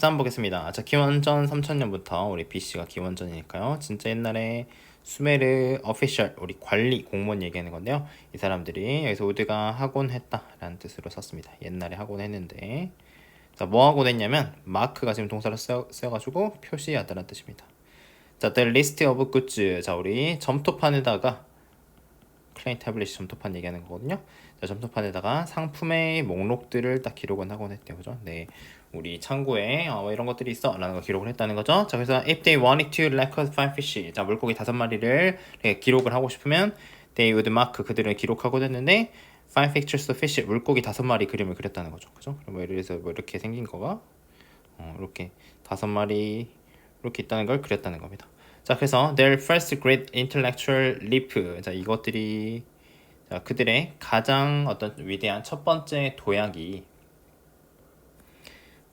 한번 보겠습니다. 자, 기원전 3000년부터 우리 BC가 기원전이니까요. 진짜 옛날에 수메르 어피셜 우리 관리 공무원 얘기하는 건데요. 이 사람들이 여기서 우드가 하곤 했다라는 뜻으로 썼습니다. 옛날에 하곤 했는데, 자, 뭐 하곤 했냐면 마크가 지금 동사로 쓰여가지고 표시하다라는 뜻입니다. 자, the list of goods. 자, 우리 점토판에다가 클레인 태블릿 점토판 얘기하는 거거든요. 자, 점토판에다가 상품의 목록들을 딱 기록은 하곤 했대요. 그죠? 네. 우리 창고에 이런 것들이 있어 라는 거 기록을 했다는 거죠. 자, 그래서 if they wanted to record 5 fish. 자, 물고기 5마리를 기록을 하고 싶으면 they would mark 그들을 기록하고 됐는데 5 pictures of fish 물고기 5마리 그림을 그렸다는 거죠. 그죠? 그럼 뭐 예를 들어서 뭐 이렇게 생긴 거가 이렇게 5마리 이렇게 있다는 걸 그렸다는 겁니다. 자, 그래서 their first great intellectual leap. 자, 이것들이 자, 그들의 가장 어떤 위대한 첫 번째 도약이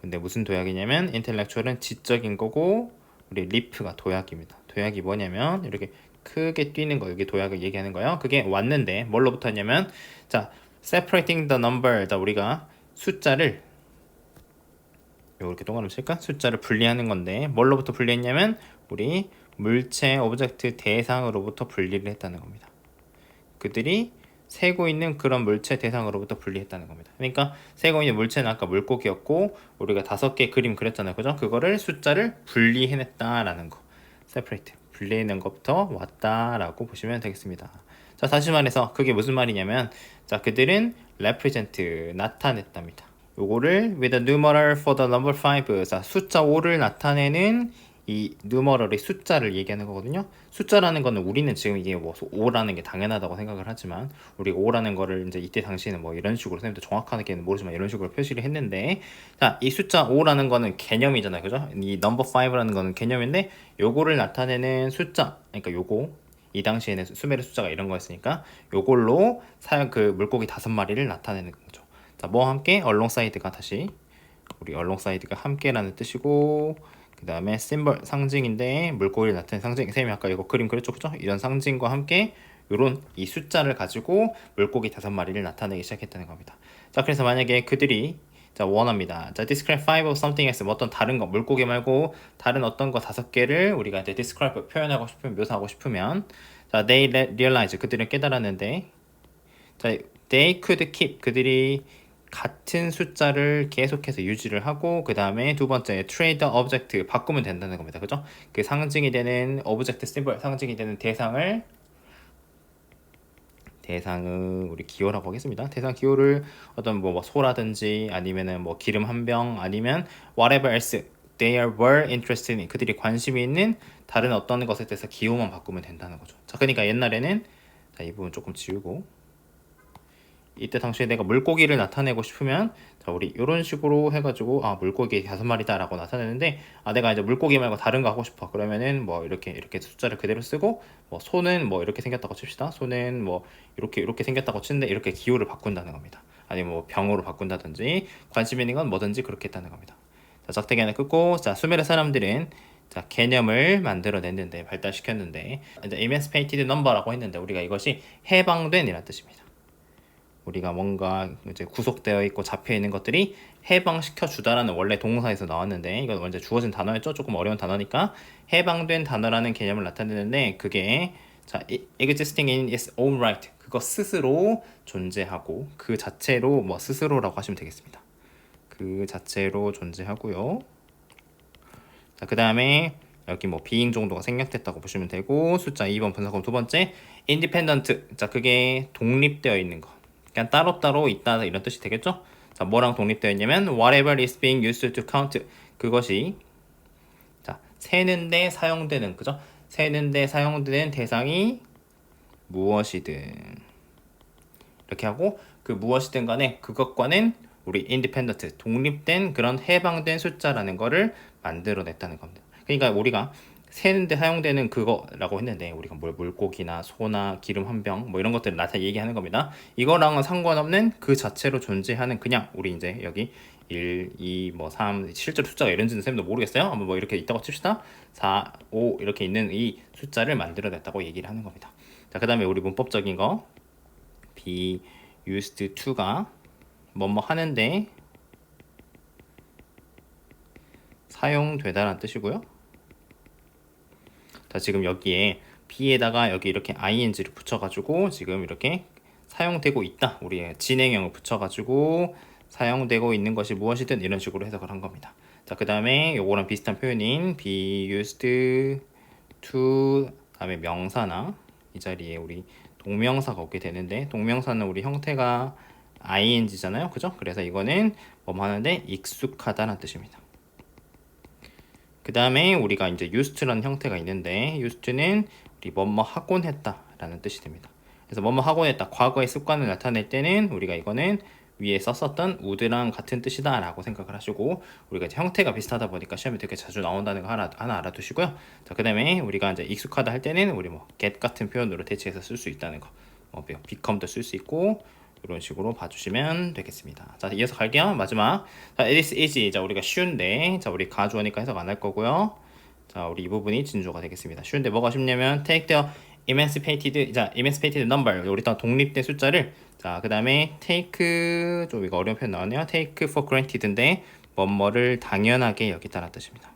근데 무슨 도약이냐면 intellectual은 지적인 거고 우리 leap가 도약입니다. 도약이 뭐냐면 이렇게 크게 뛰는 거 여기 도약을 얘기하는 거예요. 그게 왔는데 뭘로부터 했냐면 자, separating the number. 자, 우리가 숫자를 이렇게 동그라미 칠까? 숫자를 분리하는 건데 뭘로부터 분리했냐면 우리 물체 오브젝트 대상으로부터 분리를 했다는 겁니다. 그들이 세고 있는 그런 물체 대상으로부터 분리했다는 겁니다. 그러니까 세고 있는 물체는 아까 물고기였고 우리가 5개 그림 그렸잖아요. 그죠? 그거를 숫자를 분리해냈다라는 거. separate. 분리해낸 것부터 왔다라고 보시면 되겠습니다. 자, 다시 말해서 그게 무슨 말이냐면 자, 그들은 represent 나타냈답니다. 요거를 with a numeral for the number 5. 자, 숫자 5를 나타내는 이 numeral의 숫자를 얘기하는 거거든요. 숫자라는 거는 우리는 지금 이게 뭐 5라는 게 당연하다고 생각을 하지만 우리가 5라는 거를 이제 이때 당시에는 뭐 이런 식으로 선생님도 정확하게는 모르지만 이런 식으로 표시를 했는데 자, 이 숫자 5라는 거는 개념이잖아요. 그죠? 이 number 5라는 거는 개념인데 요거를 나타내는 숫자 그러니까 요거 이 당시에는 수메르 숫자가 이런 거였으니까 요걸로 사용 그 물고기 5마리를 나타내는 거죠. 자, 뭐와 함께 alongside가 다시 우리 alongside가 함께라는 뜻이고 그 다음에 심벌 상징인데 물고기를 나타내는 상징 쌤이 아까 이거 그림 그렸죠 그죠? 이런 상징과 함께 요런 이 숫자를 가지고 물고기 5마리를 나타내기 시작했다는 겁니다. 자, 그래서 만약에 그들이 자, 원합니다. 자, describe 5 of something else. 뭐 어떤 다른 거, 물고기 말고 다른 어떤 거 5개를 우리가 이제 describe 표현하고 싶으면, 묘사하고 싶으면 자, they realize. 그들은 깨달았는데 자, they could keep. 그들이 같은 숫자를 계속해서 유지를 하고 그 다음에 두 번째 trade object 바꾸면 된다는 겁니다. 그죠? 그 상징이 되는 object symbol 상징이 되는 대상을 우리 기호라고 하겠습니다. 대상 기호를 어떤 뭐 소라든지 아니면은 뭐 기름 한 병 아니면 whatever else they were interested in 그들이 관심이 있는 다른 어떤 것에 대해서 기호만 바꾸면 된다는 거죠. 자, 그러니까 옛날에는 자, 이 부분 조금 지우고 이때 당시에 내가 물고기를 나타내고 싶으면 자, 우리 이런 식으로 해가지고 물고기 5마리다 라고 나타내는데 내가 이제 물고기 말고 다른 거 하고 싶어 그러면은 뭐 이렇게 숫자를 그대로 쓰고 뭐 소는 뭐 이렇게 생겼다고 칩시다. 소는 뭐 이렇게 생겼다고 치는데 이렇게 기호를 바꾼다는 겁니다. 아니면 뭐 병으로 바꾼다든지 관심 있는 건 뭐든지 그렇게 했다는 겁니다. 자, 작대기 하나 끊고 자, 수메르 사람들은 자, 개념을 만들어냈는데 발달시켰는데 이제 emancipated number라고 했는데 우리가 이것이 해방된 이란 뜻입니다. 우리가 뭔가 이제 구속되어 있고 잡혀 있는 것들이 해방시켜 주다라는 원래 동사에서 나왔는데 이건 원래 주어진 단어였죠. 조금 어려운 단어니까 해방된 단어라는 개념을 나타내는데 그게 자, existing in its own right. 그거 스스로 존재하고 그 자체로 뭐 스스로라고 하시면 되겠습니다. 그 자체로 존재하고요. 자, 그다음에 여기 뭐 being 정도가 생략됐다고 보시면 되고 숫자 2번 분석은 두 번째 independent. 자, 그게 독립되어 있는 거. 그냥 따로따로 있다 이런 뜻이 되겠죠? 자, 뭐랑 독립되어 있냐면 whatever is being used to count 그것이 자, 세는데 사용되는 그죠? 세는데 사용되는 대상이 무엇이든 이렇게 하고 그 무엇이든 간에 그것과는 우리 independent 독립된 그런 해방된 숫자라는 거를 만들어냈다는 겁니다. 그러니까 우리가 세는데 사용되는 그거라고 했는데 우리가 뭘 물고기나 소나 기름 한 병 뭐 이런 것들을 나타 얘기하는 겁니다. 이거랑은 상관없는 그 자체로 존재하는 그냥 우리 이제 여기 1, 2, 뭐 3, 실제로 숫자가 이런지는 쌤도 모르겠어요. 한번 뭐 이렇게 있다고 칩시다. 4, 5 이렇게 있는 이 숫자를 만들어냈다고 얘기를 하는 겁니다. 자, 그 다음에 우리 문법적인 거 be used to가 뭐뭐 하는데 사용되다라는 뜻이고요. 자, 지금 여기에 be에다가 여기 이렇게 ing를 붙여가지고 지금 이렇게 사용되고 있다. 우리의 진행형을 붙여가지고 사용되고 있는 것이 무엇이든 이런 식으로 해석을 한 겁니다. 자, 그 다음에 요거랑 비슷한 표현인 be used to 다음에 명사나 이 자리에 우리 동명사가 오게 되는데 동명사는 우리 형태가 ing잖아요. 그죠? 그래서 이거는 뭐 하는데 익숙하다는 뜻입니다. 그 다음에 우리가 이제 used라는 형태가 있는데 used는 우리 뭐뭐 하곤 했다 라는 뜻이 됩니다. 그래서 뭐뭐 하곤 했다 과거의 습관을 나타낼 때는 우리가 이거는 위에 썼었던 would랑 같은 뜻이다 라고 생각을 하시고 우리가 이제 형태가 비슷하다 보니까 시험에 되게 자주 나온다는 거 하나 알아두시고요. 자, 그 다음에 우리가 이제 익숙하다 할 때는 우리 뭐 get 같은 표현으로 대체해서 쓸 수 있다는 거 become도 쓸 수 있고 이런 식으로 봐주시면 되겠습니다. 자, 이어서 갈게요. 마지막. 자, this is. 자, 우리가 쉬운데. 자, 우리 가주어니까 해석 안 할 거고요. 자, 우리 이 부분이 진주어가 되겠습니다. 쉬운데 뭐가 쉽냐면 take the emancipated. 자, emancipated number. 우리 또 독립된 숫자를. 자, 그 다음에 take. 좀 이거 어려운 표현 나왔네요. take for granted인데 뭐뭐를 당연하게 여기다라는 뜻입니다.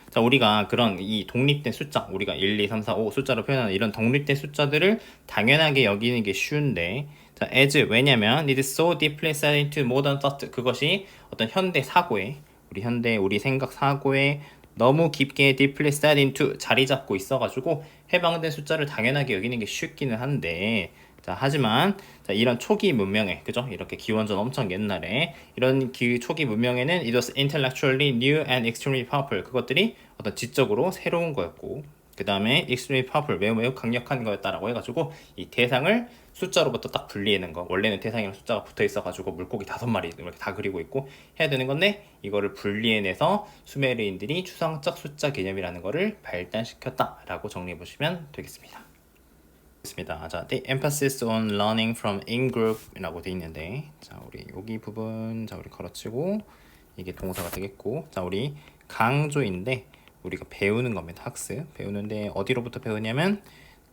자, 우리가 그런 이 독립된 숫자, 우리가 1, 2, 3, 4, 5 숫자로 표현하는 이런 독립된 숫자들을 당연하게 여기는 게 쉬운데, 자, as 왜냐면 it is so deeply set into modern thought 그것이 어떤 현대 사고에 우리 생각 사고에 너무 깊게 deeply set into 자리 잡고 있어가지고 해방된 숫자를 당연하게 여기는 게 쉽기는 한데. 자, 하지만 자, 이런 초기 문명에 그죠? 이렇게 기원전 엄청 옛날에 이런 초기 문명에는 it was intellectually new and extremely powerful 그것들이 어떤 지적으로 새로운 거였고 그 다음에 extremely powerful 매우 강력한 거였다라고 해가지고 이 대상을 숫자로부터 딱 분리하는 거 원래는 대상이랑 숫자가 붙어 있어가지고 물고기 5마리 이렇게 다 그리고 있고 해야 되는 건데 이거를 분리해내서 수메르인들이 추상적 숫자 개념이라는 거를 발달시켰다라고 정리해 보시면 되겠습니다. 자, the emphasis on learning from in-group이라고 돼 있는데, 자, 우리 여기 부분, 자, 우리 걸어치고 이게 동사가 되겠고, 자, 우리 강조인데 우리가 배우는 겁니다. 학습 배우는데 어디로부터 배우냐면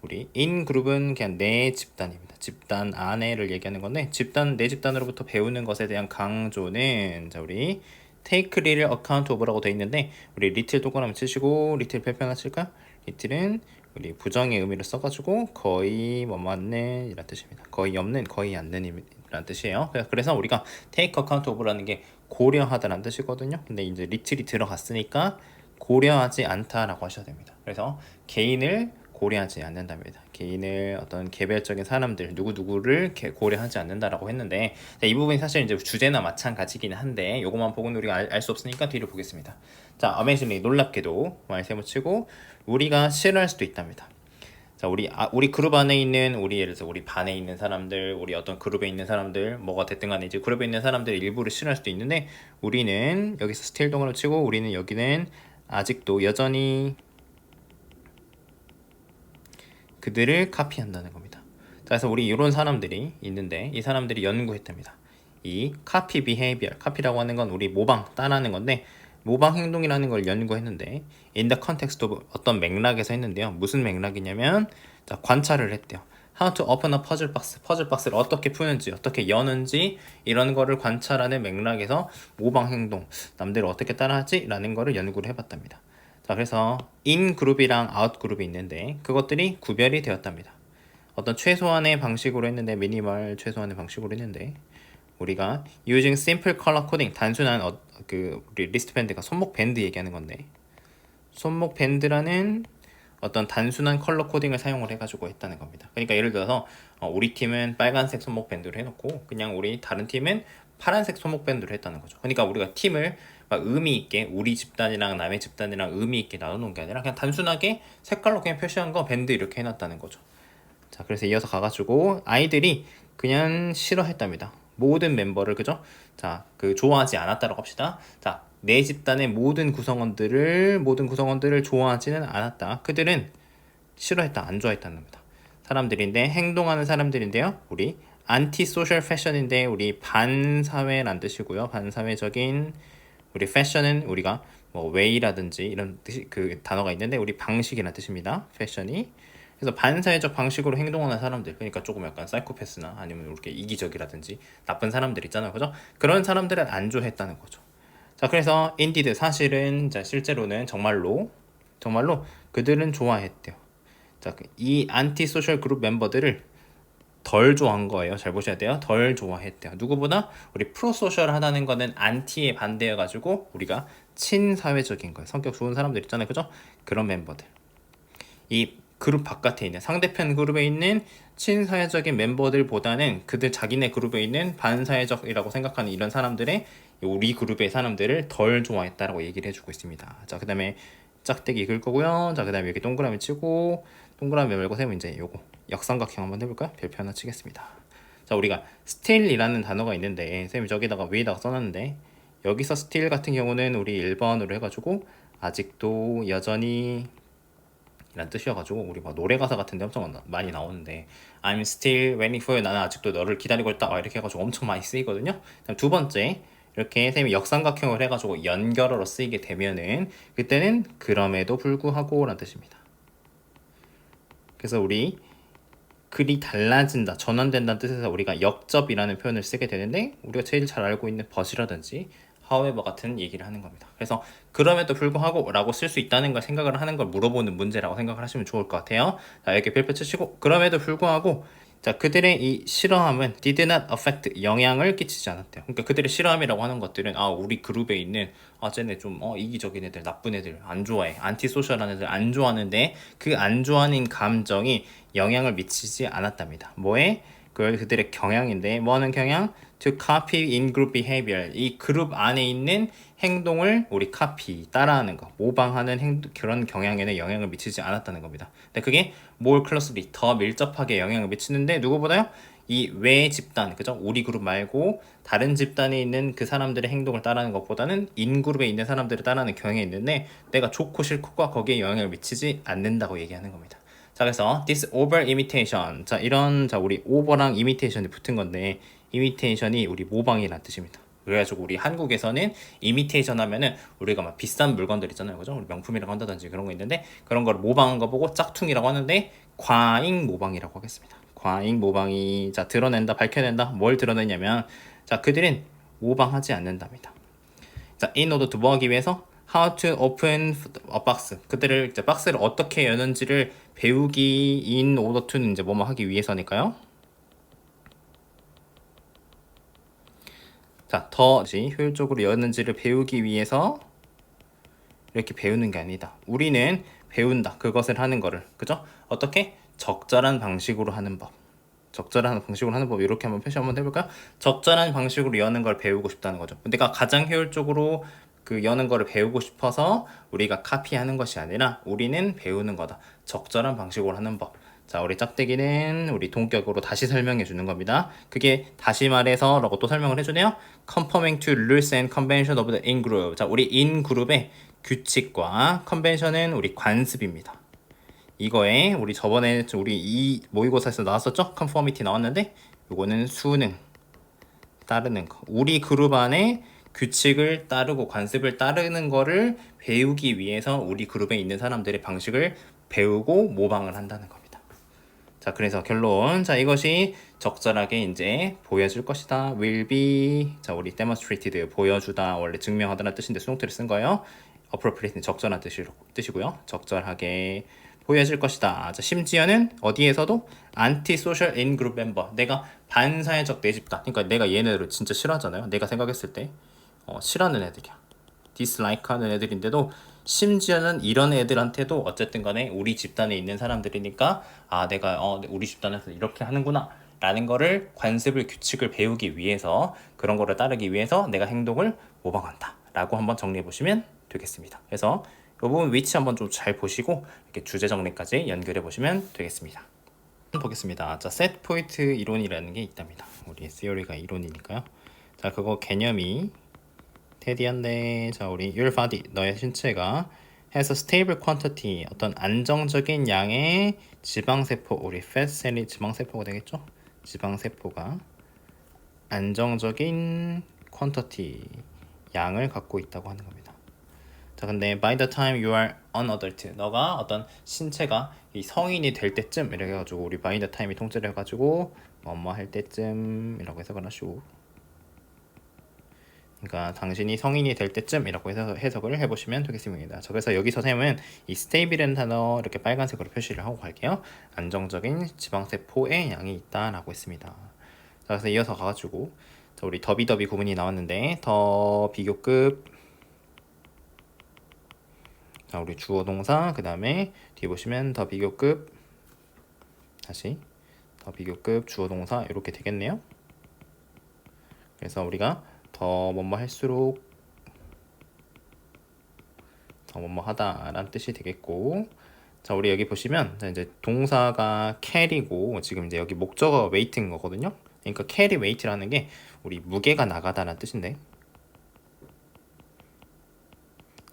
우리 in-group은 그냥 내 집단입니다. 집단 안에를 얘기하는 건데 내 집단으로부터 배우는 것에 대한 강조는 자, 우리 take little account of라고 돼 있는데 우리 little 동그라미 치시고 little 별표 하나 칠까요? little은 우리 부정의 의미를 써가지고 거의 뭐 맞는 이란 뜻입니다. 거의 없는, 거의 않는 이란 뜻이에요. 그래서 우리가 take account of라는 게 고려하다라는 뜻이거든요. 근데 이제 little이 들어갔으니까 고려하지 않다라고 하셔야 됩니다. 그래서 개인을 고려하지 않는답니다. 개인을 어떤 개별적인 사람들 누구를 고려하지 않는다라고 했는데 이 부분이 사실 이제 주제나 마찬가지긴 한데 이것만 보고는 우리가 알 수 없으니까 뒤로 보겠습니다. 자, amazingly 놀랍게도 말 세모치고 우리가 싫어할 수도 있답니다. 자, 우리 그룹 안에 있는 예를 들어서 우리 반에 있는 사람들, 우리 어떤 그룹에 있는 사람들, 뭐가 됐든 간에 이제 그룹에 있는 사람들 일부를 싫어할 수도 있는데 우리는 여기서 스틸 동으로 치고 우리는 여기는 아직도 여전히 그들을 카피한다는 겁니다. 자, 그래서 우리 이런 사람들이 있는데 이 사람들이 연구했답니다. 이 카피 비헤이비얼, 카피라고 하는 건 우리 모방, 따라하는 건데 모방 행동이라는 걸 연구했는데 in the context of 어떤 맥락에서 했는데요. 무슨 맥락이냐면 자, 관찰을 했대요. How to open a puzzle box, 퍼즐 박스를 어떻게 푸는지, 어떻게 여는지 이런 거를 관찰하는 맥락에서 모방 행동, 남들을 어떻게 따라하지? 라는 거를 연구를 해봤답니다. 자, 그래서 in 그룹이랑 out 그룹이 있는데 그것들이 구별이 되었답니다. 어떤 최소한의 방식으로 했는데 미니멀 최소한의 방식으로 했는데 우리가 using simple color coding 단순한 우리 리스트밴드가 손목 밴드 얘기하는 건데 손목 밴드라는 어떤 단순한 컬러 코딩을 사용을 해가지고 했다는 겁니다. 그러니까 예를 들어서 우리 팀은 빨간색 손목 밴드를 해놓고 그냥 우리 다른 팀은 파란색 손목 밴드를 했다는 거죠. 그러니까 우리가 팀을 막 의미 있게 우리 집단이랑 남의 집단이랑 의미 있게 나눠놓은 게 아니라 그냥 단순하게 색깔로 그냥 표시한 거 밴드 이렇게 해놨다는 거죠. 자, 그래서 이어서 가가지고 아이들이 그냥 싫어했답니다. 모든 멤버를 그죠? 자, 좋아하지 않았다라고 합시다. 자, 내 집단의 모든 구성원들을 좋아하지는 않았다. 그들은 싫어했다, 안 좋아했다는 겁니다. 사람들인데 행동하는 사람들인데요. 우리 안티 소셜 패션인데 우리 반사회란 뜻이고요. 반사회적인 우리 패션은 우리가 뭐 웨이라든지 이런 뜻이 단어가 있는데 우리 방식이라는 뜻입니다. 패션이 그래서 반사회적 방식으로 행동하는 사람들, 그러니까 조금 약간 사이코패스나 아니면 이렇게 이기적이라든지 나쁜 사람들 있잖아요, 그죠? 그런 사람들은 안 좋아했다는 거죠. 자, 그래서 인디드 사실은 자 실제로는 정말로 그들은 좋아했대요. 자, 이 안티 소셜 그룹 멤버들을 덜 좋아한 거예요. 잘 보셔야 돼요. 덜 좋아했대요. 누구보다 우리 프로소셜하다는 거는 안티에 반대여가지고 우리가 친사회적인 거예요. 성격 좋은 사람들 있잖아요, 그죠? 그런 멤버들. 이 그룹 바깥에 있는 상대편 그룹에 있는 친사회적인 멤버들보다는 그들 자기네 그룹에 있는 반사회적이라고 생각하는 이런 사람들의 우리 그룹의 사람들을 덜 좋아했다라고 얘기를 해주고 있습니다. 자, 그 다음에 짝대기 그을 거고요. 자, 그 다음에 여기 동그라미 치고 동그라미 말고 세면 이제 요거 역삼각형 한번 해볼까요? 별표 하나 치겠습니다. 자, 우리가 still이라는 단어가 있는데 쌤이 저기다가 위에다가 써놨는데 여기서 still 같은 경우는 우리 1번으로 해가지고 아직도 여전히 이란 뜻이어가지고 우리 막 노래 가사 같은데 엄청 많이 나오는데 I'm still waiting for you, 나는 아직도 너를 기다리고 있다 이렇게 해가지고 엄청 많이 쓰이거든요. 그다음 두 번째 이렇게 쌤이 역삼각형을 해가지고 연결어로 쓰이게 되면은 그때는 그럼에도 불구하고 라는 뜻입니다. 그래서 우리 글이 달라진다, 전환된다는 뜻에서 우리가 역접이라는 표현을 쓰게 되는데 우리가 제일 잘 알고 있는 but이라든지 however 같은 얘기를 하는 겁니다. 그래서 그럼에도 불구하고 라고 쓸 수 있다는 걸 생각을 하는 걸 물어보는 문제라고 생각을 하시면 좋을 것 같아요. 자, 이렇게 별표 치시고 그럼에도 불구하고 자, 그들의 이 싫어함은 did not affect, 영향을 끼치지 않았대요. 그러니까 그들의 싫어함이라고 하는 것들은 우리 그룹에 있는 쟤네 좀 이기적인 애들, 나쁜 애들 안 좋아해, 안티소셜한 애들 안 좋아하는데 그 안 좋아하는 감정이 영향을 미치지 않았답니다. 뭐에? 그들의 경향인데 뭐하는 경향? To copy in group behavior, 이 그룹 안에 있는 행동을 우리 copy, 따라하는 거, 모방하는 그런 경향에는 영향을 미치지 않았다는 겁니다. 근데 그게 more closely, 더 밀접하게 영향을 미치는데 누구보다요? 이 외 집단, 그죠? 우리 그룹 말고 다른 집단에 있는 그 사람들의 행동을 따라하는 것보다는 인 그룹에 있는 사람들을 따라하는 경향이 있는데 내가 좋고 싫고가 거기에 영향을 미치지 않는다고 얘기하는 겁니다. 자, 그래서 this over imitation, 자 이런 자 우리 over랑 imitation이 붙은 건데 imitation이 우리 모방이라는 뜻입니다. 그래가지고 우리 한국에서는 imitation 하면은 우리가 막 비싼 물건들 있잖아요, 그죠? 우리 명품이라고 한다든지 그런 거 있는데 그런 거를 모방한 거 보고 짝퉁이라고 하는데 과잉 모방이라고 하겠습니다. 과잉 모방이 자 드러낸다, 밝혀낸다. 뭘 드러내냐면 자 그들은 모방하지 않는답니다. 자, in order to 뭐하기 위해서 how to open a box, 그들을 이제 박스를 어떻게 여는지를 배우기 in order to는 이제 뭐뭐 하기 위해서니까요. 자, 더 효율적으로 여는지를 배우기 위해서 이렇게 배우는 게 아니다. 우리는 배운다. 그것을 하는 거를. 그죠? 어떻게? 적절한 방식으로 하는 법. 적절한 방식으로 하는 법 이렇게 한번 표시 한번 해볼까요? 적절한 방식으로 여는 걸 배우고 싶다는 거죠. 내가 가장 효율적으로 그 여는 거를 배우고 싶어서 우리가 카피하는 것이 아니라 우리는 배우는 거다. 적절한 방식으로 하는 법. 자, 우리 짝대기는 우리 동격으로 다시 설명해 주는 겁니다. 그게 다시 말해서 라고 또 설명을 해주네요. Conforming to rules and convention of the in-group. 자, 우리 in-group의 규칙과 컨벤션은 우리 관습입니다. 이거에 우리 저번에 우리 이 모의고사에서 나왔었죠? 컨포미티 나왔는데 이거는 수능 따르는 거. 우리 그룹 안에 규칙을 따르고 관습을 따르는 거를 배우기 위해서 우리 그룹에 있는 사람들의 방식을 배우고 모방을 한다는 겁니다. 자, 그래서 결론. 자, 이것이 적절하게 이제 보여줄 것이다. will be. 자, 우리 demonstrated 보여주다. 원래 증명하다는 뜻인데 수동태를 쓴 거예요. appropriate 적절한 뜻이고요. 적절하게 보여질 것이다. 자, 심지어는 어디에서도 anti-social in-group member, 내가 반사회적 내 집단, 그러니까 내가 얘네들을 진짜 싫어하잖아요. 내가 생각했을 때 싫어하는 애들이야. dislike 하는 애들인데도 심지어는 이런 애들한테도 어쨌든 간에 우리 집단에 있는 사람들이니까 내가 우리 집단에서 이렇게 하는구나 라는 거를 관습을 규칙을 배우기 위해서 그런 거를 따르기 위해서 내가 행동을 모방한다 라고 한번 정리해 보시면 되겠습니다. 그래서 이 부분 위치 한번 좀 잘 보시고 이렇게 주제 정리까지 연결해 보시면 되겠습니다. 보겠습니다. 자, set point 이론이라는 게 있답니다. 우리 theory가 이론이니까요. 자, 그거 개념이 테디한데, 자, 우리 your body, 너의 신체가 has a stable quantity, 어떤 안정적인 양의 지방세포, 우리 fat cell이 지방세포가 되겠죠? 지방세포가 안정적인 quantity, 양을 갖고 있다고 하는 겁니다. 자, 근데 by the time you are an adult, 너가 어떤 신체가 이 성인이 될 때쯤 이렇게 해가지고 우리 by the time이 통째로 해가지고 뭐뭐 할 때쯤이라고 해석을 하시고, 그러니까 당신이 성인이 될 때쯤이라고 해서 해석을 해보시면 되겠습니다. 자, 그래서 여기서 쌤은 이 stable이라는 단어 이렇게 빨간색으로 표시를 하고 갈게요. 안정적인 지방세포의 양이 있다라고 했습니다. 자, 그래서 이어서 가가지고 자, 우리 더비더비 구문이 나왔는데 더 비교급, 자, 우리 주어 동사, 그 다음에 뒤에 보시면 더 비교급, 다시 더 비교급 주어 동사 이렇게 되겠네요. 그래서 우리가 더 뭐뭐 할수록 더 뭐뭐 하다라는 뜻이 되겠고, 자, 우리 여기 보시면 자, 이제 동사가 carry고 지금 이제 여기 목적어가 weight인 거거든요. 그러니까 carry weight라는 게 우리 무게가 나가다라는 뜻인데,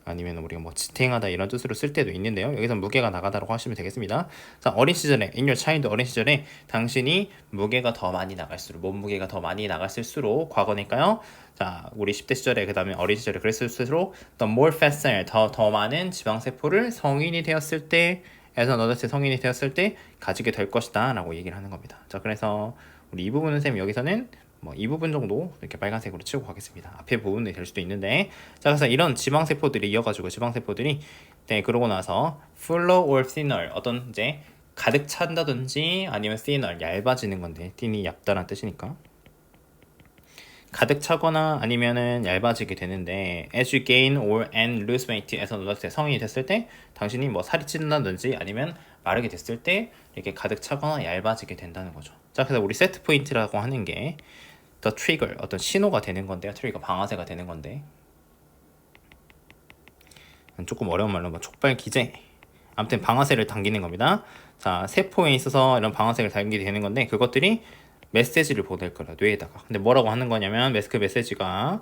아니면 우리가 뭐 지탱하다 이런 뜻으로 쓸 때도 있는데요. 여기서 무게가 나가다라고 하시면 되겠습니다. 자, 어린 시절에 in your child, 어린 시절에 당신이 무게가 더 많이 나갈수록, 몸무게가 더 많이 나갔을수록 과거니까요. 자, 우리 10대 시절에 그 다음에 어린 시절에 그랬을수록 the more fat cell, 더 많은 지방세포를 성인이 되었을 때 에서 너다치 성인이 되었을 때 가지게 될 것이다 라고 얘기를 하는 겁니다. 자, 그래서 우리 이 부분은 쌤 여기서는 뭐 이 부분 정도 이렇게 빨간색으로 치고 가겠습니다. 앞에 부분이 될 수도 있는데, 자, 그래서 이런 지방세포들이 이어가지고 지방세포들이 네, 그러고 나서 fuller or thinner, 어떤 이제 가득 찬다든지 아니면 thinner, 얇아지는 건데 thin이 얇다란 뜻이니까 가득 차거나 아니면은 얇아지게 되는데, as you gain or and lose weight에서 너다치 성인이 됐을 때 당신이 뭐 살이 찐다든지 아니면 마르게 됐을 때 이렇게 가득 차거나 얇아지게 된다는 거죠. 자, 그래서 우리 세트 포인트라고 하는 게 the trigger, 어떤 신호가 되는 건데요. 트리거 방아쇠가 되는 건데, 조금 어려운 말로 뭐 촉발 기제, 아무튼 방아쇠를 당기는 겁니다. 자, 세포에 있어서 이런 방아쇠를 당기게 되는 건데 그것들이 메시지를 보낼 거라, 뇌에다가. 근데 뭐라고 하는 거냐면 그 메시지가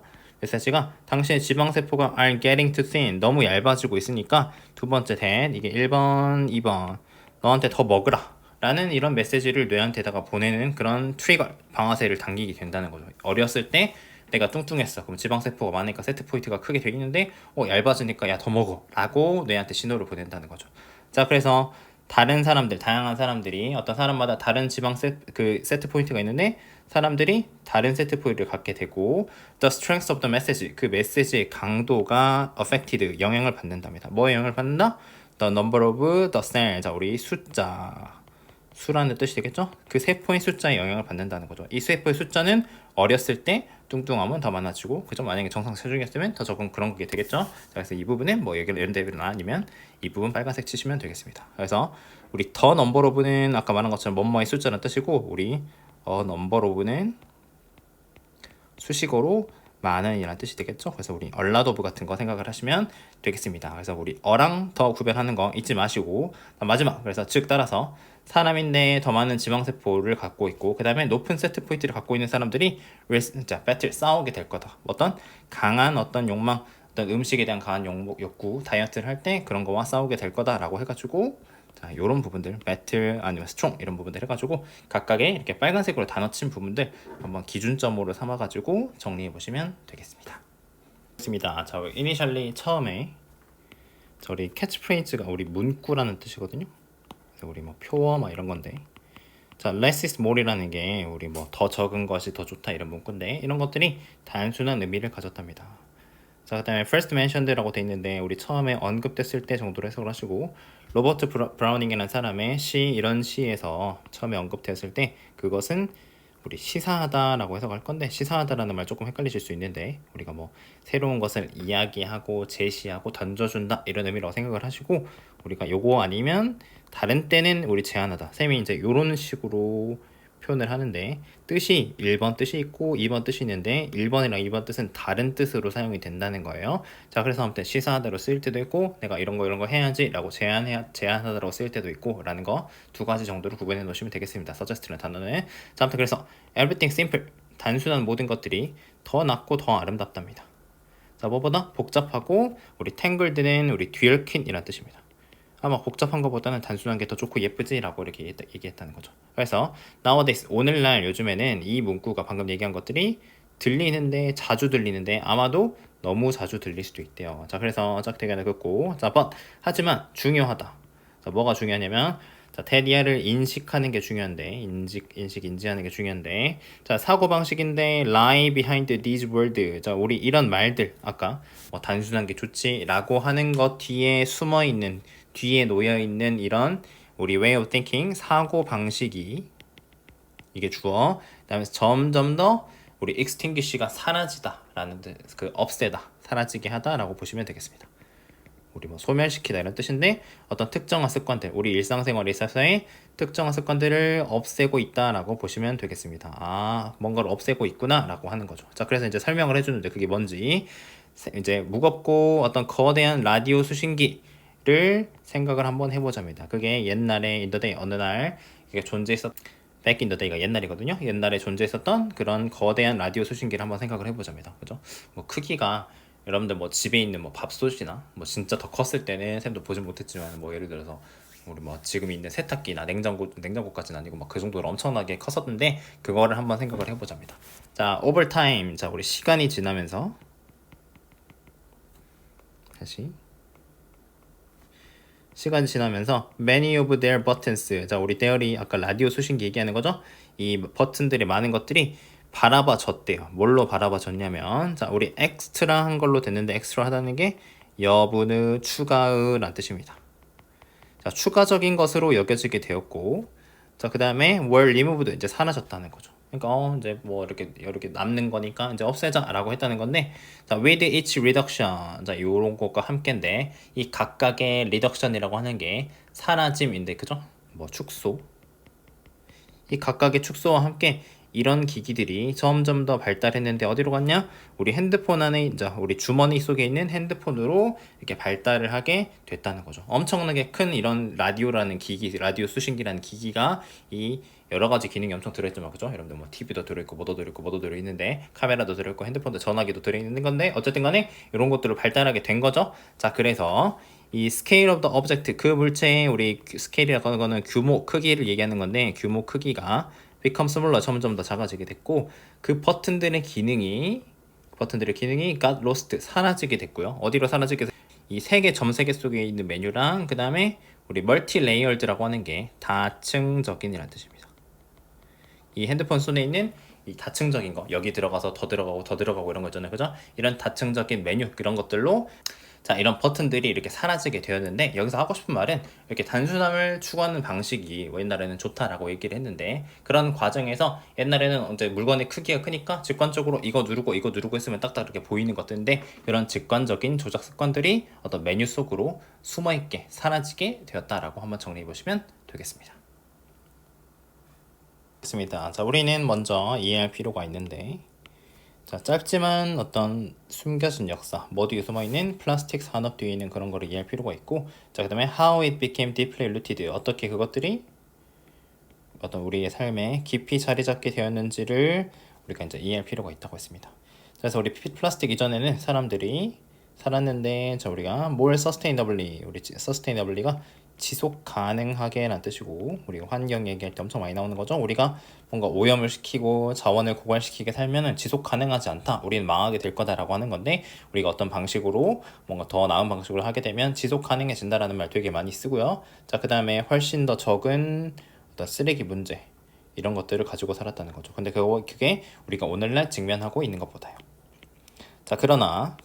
당신의 지방세포가 are getting too thin, 너무 얇아지고 있으니까 두 번째 that, 이게 1번, 2번 너한테 더 먹으라 라는 이런 메시지를 뇌한테다가 보내는 그런 트리거, 방아쇠를 당기게 된다는 거죠. 어렸을 때 내가 뚱뚱했어, 그럼 지방세포가 많으니까 세트 포인트가 크게 되겠는데 얇아지니까 야 더 먹어 라고 뇌한테 신호를 보낸다는 거죠. 자, 그래서 다른 사람들, 다양한 사람들이 어떤 사람마다 다른 세트 포인트가 있는데 사람들이 다른 세트 포인트를 갖게 되고 the strength of the message, 그 메시지의 강도가 affected, 영향을 받는답니다. 뭐에 영향을 받는다? the number of the cell, 자, 우리 숫자, 수라는 뜻이 되겠죠? 그 세포의 숫자에 영향을 받는다는 거죠. 이 세포의 숫자는 어렸을 때 뚱뚱하면 더 많아지고, 그죠? 만약에 정상 체중이었으면 더 적은 그런 게 되겠죠? 자, 그래서 이 부분은 뭐 여기 연대비나 아니면 이 부분 빨간색 치시면 되겠습니다. 그래서 우리 더 넘버 오브는 아까 말한 것처럼 뭐뭐의 숫자는 뜻이고, 우리 넘버 오브는 수식어로 많은이라는 뜻이 되겠죠. 그래서 우리 얼라도브 같은 거 생각을 하시면 되겠습니다. 그래서 우리 어랑 더 구별하는 거 잊지 마시고, 마지막, 그래서 즉 따라서 사람인데 더 많은 지방세포를 갖고 있고 그 다음에 높은 세트 포인트를 갖고 있는 사람들이 배틀, 싸우게 될 거다. 어떤 강한 어떤 욕망, 어떤 음식에 대한 강한 욕구, 다이어트를 할 때 그런 거와 싸우게 될 거다라고 해가지고, 자, 이런 부분들, 배틀 아니면 스트롱 이런 부분들 해가지고 각각의 이렇게 빨간색으로 단어 친 부분들 한번 기준점으로 삼아가지고 정리해 보시면 되겠습니다. 좋습니다. 자, 이니셜리 처음에 우리 캐치프레이즈가 우리 문구라는 뜻이거든요. 그래서 우리 뭐 표어 막 이런 건데, 자, less is more이라는 게 우리 뭐 더 적은 것이 더 좋다 이런 문구인데, 이런 것들이 단순한 의미를 가졌답니다. 자, 그다음에 first mentioned라고 돼 있는데 우리 처음에 언급됐을 때 정도로 해석을 하시고, 로버트 브라우닝이라는 사람의 시, 이런 시에서 처음에 언급되었을 때 그것은 우리 시사하다라고 해석할 건데, 시사하다라는 말 조금 헷갈리실 수 있는데 우리가 뭐 새로운 것을 이야기하고 제시하고 던져준다 이런 의미라고 생각을 하시고, 우리가 요거 아니면 다른 때는 우리 제안하다, 쌤이 이제 요런 식으로 표현을 하는데 뜻이 1번 뜻이 있고 2번 뜻이 있는데 1번이랑 2번 뜻은 다른 뜻으로 사용이 된다는 거예요. 자, 그래서 아무튼 시사하다로 쓰일 때도 있고 내가 이런 거 해야지 라고 제안하다라고 쓰일 때도 있고 라는 거 두 가지 정도로 구분해 놓으시면 되겠습니다. suggest라는 단어는. 자, 아무튼 그래서 everything simple, 단순한 모든 것들이 더 낫고 더 아름답답니다. 자, 뭐보다 복잡하고 우리 tangled는 우리 뒤얽힌이라는 뜻입니다. 아마 복잡한 것보다는 단순한 게 더 좋고 예쁘지라고 이렇게 얘기했다는 거죠. 그래서 nowadays, 오늘날 요즘에는 이 문구가 방금 얘기한 것들이 들리는데 자주 들리는데 아마도 너무 자주 들릴 수도 있대요. 자, 그래서 짝대기는 긋고 자, but 하지만 중요하다. 자, 뭐가 중요하냐면 자, 테디아를 인식하는 게 중요한데 인지하는 게 중요한데 자, 사고방식인데 lie behind these words 자, 우리 이런 말들 아까 뭐 단순한 게 좋지 라고 하는 것 뒤에 숨어있는 뒤에 놓여있는 이런 우리 way of thinking 사고방식이 이게 주어 그다음에 점점 더 우리 extinguish가 사라지다라는 그 없애다 사라지게 하다라고 보시면 되겠습니다. 우리 뭐 소멸시키다 이런 뜻인데 어떤 특정한 습관들 우리 일상생활에 있어서의 특정한 습관들을 없애고 있다라고 보시면 되겠습니다. 아 뭔가를 없애고 있구나라고 하는 거죠. 자 그래서 이제 설명을 해주는데 그게 뭔지 이제 무겁고 어떤 거대한 라디오 수신기를 생각을 한번 해보자입니다. 그게 옛날에 인더데이 어느 날 이게 존재했었 Back in the day가 옛날이거든요. 옛날에 존재했었던 그런 거대한 라디오 수신기를 한번 생각을 해보자입니다. 그죠? 뭐 크기가 여러분들 뭐 집에 있는 뭐 밥솥이나 뭐 진짜 더 컸을 때는 쌤도 보진 못했지만 뭐 예를 들어서 우리 뭐 지금 있는 세탁기나 냉장고까지는 아니고 막 그 정도로 엄청나게 컸었는데 그거를 한번 생각을 해보자입니다. 자, over time. 자, 우리 시간이 지나면서 다시 시간이 지나면서 many of their buttons 자 우리 대열이 아까 라디오 수신기 얘기하는 거죠. 이 버튼들이 많은 것들이 바라봐졌대요. 뭘로 바라봐졌냐면 자 우리 엑스트라한 걸로 됐는데 엑스트라 하다는 게 여부의 추가의 라는 뜻입니다. 자 추가적인 것으로 여겨지게 되었고 자 그 다음에 were removed 이제 사라졌다는 거죠. 그러니까 이제 뭐 이렇게 남는 거니까 이제 없애자라고 했다는 건데 자 with each reduction 자 요런 것과 함께인데 이 각각의 reduction이라고 하는 게 사라짐인데 그죠? 뭐 축소 이 각각의 축소와 함께 이런 기기들이 점점 더 발달했는데 어디로 갔냐? 우리 핸드폰 안에 이제 우리 주머니 속에 있는 핸드폰으로 이렇게 발달을 하게 됐다는 거죠. 엄청나게 큰 이런 라디오라는 기기, 라디오 수신기라는 기기가 이 여러 가지 기능이 엄청 들어있지만 그죠? 여러분들 뭐 TV도 들어있고 뭐도 들어있고 뭐도 들어있는데 카메라도 들어있고 핸드폰도 전화기도 들어있는 건데 어쨌든 간에 이런 것들을 발달하게 된 거죠. 자 그래서 이 scale of the object 그 물체의 우리 스케일이라고 하는 거는 규모 크기를 얘기하는 건데 규모 크기가 become smaller 점점 더 작아지게 됐고 그 버튼들의 기능이 got lost 사라지게 됐고요. 어디로 사라지게 이 세 개 점 세 개 속에 있는 메뉴랑 그 다음에 우리 멀티 레이어드라고 하는 게 다층적인이라는 뜻입니다. 이 핸드폰 손에 있는 이 다층적인 거 여기 들어가서 더 들어가고 이런 거 있잖아요. 그죠? 이런 다층적인 메뉴 그런 것들로 자 이런 버튼들이 이렇게 사라지게 되었는데 여기서 하고 싶은 말은 이렇게 단순함을 추구하는 방식이 옛날에는 좋다라고 얘기를 했는데 그런 과정에서 옛날에는 이제 물건의 크기가 크니까 직관적으로 이거 누르고 있으면 딱딱 이렇게 보이는 것들인데 이런 직관적인 조작 습관들이 어떤 메뉴 속으로 숨어있게 사라지게 되었다라고 한번 정리해 보시면 되겠습니다. 자 우리는 먼저 이해할 필요가 있는데 자, 짧지만 어떤 숨겨진 역사, 뭐 뒤에 숨어있는 플라스틱 산업 뒤에 있는 그런 거를 이해할 필요가 있고 자, 그 다음에 how it became deeply rooted 어떻게 그것들이 어떤 우리의 삶에 깊이 자리 잡게 되었는지를 우리가 이제 이해할 필요가 있다고 했습니다. 그래서 우리 플라스틱 이전에는 사람들이 살았는데 자 우리가 more sustainably 우리 sustainably가 지속 가능하게 라는 뜻이고 우리가 환경 얘기할 때 엄청 많이 나오는 거죠. 우리가 뭔가 오염을 시키고 자원을 고갈시키게 살면은 지속 가능하지 않다. 우리는 망하게 될 거다라고 하는 건데 우리가 어떤 방식으로 뭔가 더 나은 방식으로 하게 되면 지속 가능해진다라는 말 되게 많이 쓰고요. 자, 그 다음에 훨씬 더 적은 어떤 쓰레기 문제 이런 것들을 가지고 살았다는 거죠. 근데 그게 우리가 오늘날 직면하고 있는 것보다요. 자, 그러나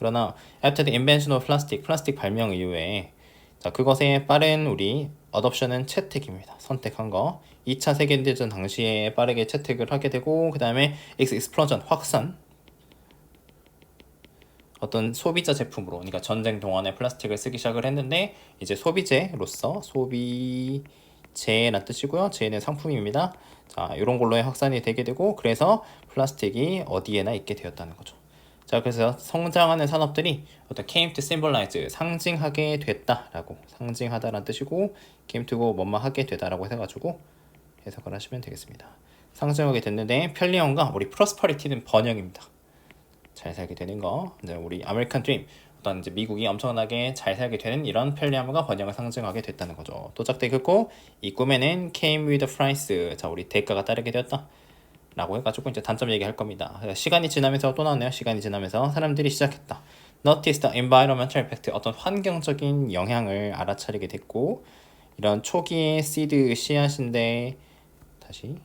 after the invention of 플라스틱 발명 이후에 자, 그것의 빠른 우리 어덥션은 채택입니다. 선택한 거. 2차 세계대전 당시에 빠르게 채택을 하게 되고 그 다음에 익스플로전 확산 어떤 소비자 제품으로 그러니까 전쟁 동안에 플라스틱을 쓰기 시작을 했는데 이제 소비재로서 소비재란 뜻이고요. 재는 상품입니다. 자, 이런 걸로 확산이 되게 되고 그래서 플라스틱이 어디에나 있게 되었다는 거죠. 자, 그래서 성장하는 산업들이 어떤 came to symbolize 상징하게 됐다라고 상징하다라는 뜻이고 came to고 뭐뭐 하게 되다라고 해가지고 해석을 하시면 되겠습니다. 상징하게 됐는데 편리함과 우리 prosperity는 번영입니다. 잘 살게 되는 거. 이제 우리 아메리칸 드림 어떤 이제 미국이 엄청나게 잘 살게 되는 이런 편리함과 번영을 상징하게 됐다는 거죠. 또 짝대 긋고 이 꿈에는 came with a price 자 우리 대가가 따르게 되었다. 라고 해가지고 이제 단점 얘기할 겁니다. 시간이 지나면서 또 나오네요. 시간이 지나면서 사람들이 시작했다. Notice the environmental effect. 어떤 환경적인 영향을 알아차리게 됐고, 이런 초기의 씨드 씨앗인데, 다시.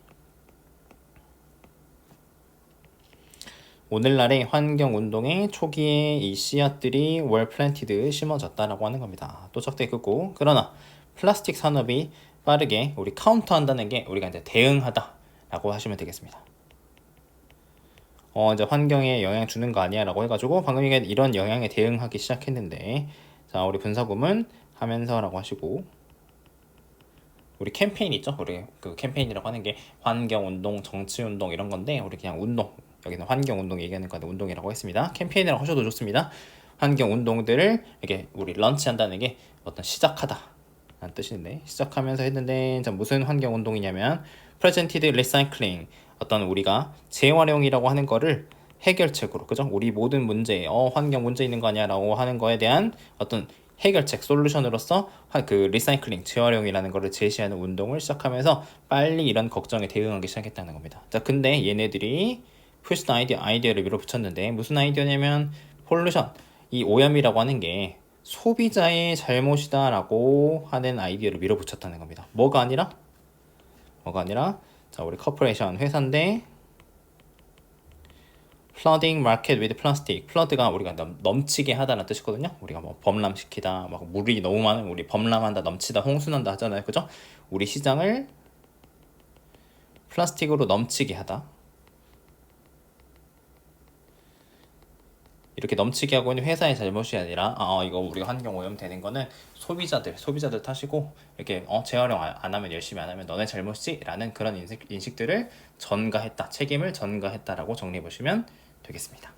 오늘날의 환경운동의 초기에 이 씨앗들이 were planted, 심어졌다라고 하는 겁니다. 또 적대 끄고, 그러나 플라스틱 산업이 빠르게 우리 카운터한다는 게 우리가 이제 대응하다라고 하시면 되겠습니다. 이제 환경에 영향 주는 거 아니야 라고 해가지고 방금 얘기한 이런 영향에 대응하기 시작했는데, 자, 우리 분사구문 하면서라고 하시고, 우리 캠페인 있죠? 우리 그 캠페인이라고 하는 게 환경운동, 정치운동 이런 건데, 우리 그냥 운동, 여기는 환경운동 얘기하는 건데 운동이라고 했습니다. 캠페인이라고 하셔도 좋습니다. 환경운동들을 이렇게 우리 런치한다는 게 어떤 시작하다 라는 뜻인데, 시작하면서 했는데, 자, 무슨 환경운동이냐면 presented recycling, 어떤 우리가 재활용이라고 하는 거를 해결책으로, 그죠? 우리 모든 문제, 환경 문제 있는 거 아니야 라고 하는 거에 대한 어떤 해결책, 솔루션으로서 그 리사이클링, 재활용이라는 거를 제시하는 운동을 시작하면서 빨리 이런 걱정에 대응하기 시작했다는 겁니다. 자, 근데 얘네들이 first 아이디어를 밀어붙였는데, 무슨 아이디어냐면 폴루션, 이 오염이라고 하는 게 소비자의 잘못이다라고 하는 아이디어를 밀어붙였다는 겁니다. 뭐가 아니라, 자, 우리 커퍼레이션 회사인데, flooding market with plastic. flood가 우리가 넘치게 하다는 뜻이거든요. 우리가 뭐 범람시키다, 막 물이 너무 많으면 우리 범람한다, 넘치다, 홍수난다 하잖아요. 그죠? 우리 시장을 플라스틱으로 넘치게 하다. 이렇게 넘치게 하고 있는 회사의 잘못이 아니라, 이거 우리가 환경 오염 되는 거는 소비자들 탓이고, 이렇게 재활용 안 하면, 열심히 안 하면 너네 잘못이지 라는 그런 인식들을 전가했다, 책임을 전가했다라고 정리해 보시면 되겠습니다.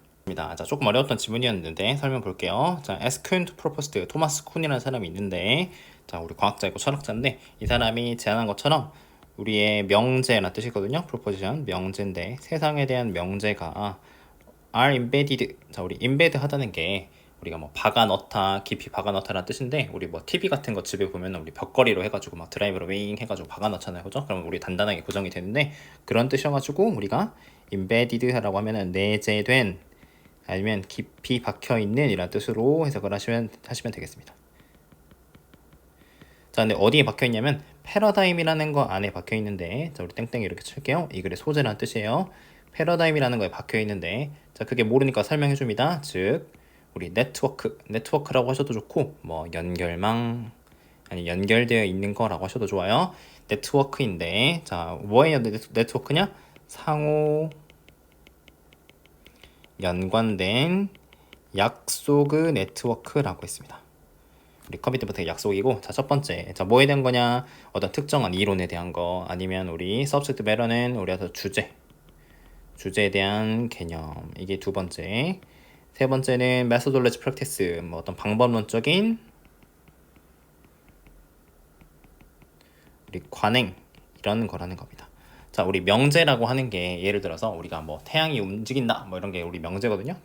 자, 조금 어려웠던 지문이었는데 설명 볼게요. 자, 에스쿤트 프로포스트, 토마스 쿤이라는 사람이 있는데, 자, 우리 과학자이고 철학자인데, 이 사람이 제안한 것처럼 우리의 명제라는 뜻이거든요. 프로포지션, 명제인데, 세상에 대한 명제가 are embedded. 자, 우리 embed 하다는 게 우리가 뭐 박아 넣다, 깊이 박아 넣다라는 뜻인데, 우리 뭐 TV 같은 거 집에 보면 우리 벽걸이로 해가지고 막 드라이버로 윙 해가지고 박아 넣잖아요. 그죠? 그럼 우리 단단하게 고정이 되는데, 그런 뜻이어가지고 우리가 embedded라고 하면은 내재된, 아니면 깊이 박혀 있는 이라는 뜻으로 해석을 하시면 되겠습니다. 자, 근데 어디에 박혀 있냐면 패러다임이라는 거 안에 박혀 있는데, 자, 우리 땡땡이 이렇게 칠게요. 이 글의 소재라는 뜻이에요. 패러다임이라는 거에 박혀 있는데, 자, 그게 모르니까 설명해 줍니다. 즉, 우리 네트워크라고 하셔도 좋고, 뭐 연결망, 아니 연결되어 있는 거라고 하셔도 좋아요. 네트워크인데, 자, 뭐예요? 네트워크냐? 상호 연관된 약속의 네트워크라고 했습니다. 우리 컴퓨터부터 약속이고, 자, 첫 번째, 자, 뭐에 대한 거냐? 어떤 특정한 이론에 대한 거, 아니면 우리 subject matter는 우리 주제에 대한 개념, 이게 두 번째. 세 번째는 methodology practice, 뭐 어떤 방법론적인 우리 관행, 이런 거라는 겁니다. 자, 우리 명제라고 하는 게 예를 들어서 우리가 뭐 태양이 움직인다, 뭐 이런 게 우리 명제거든요.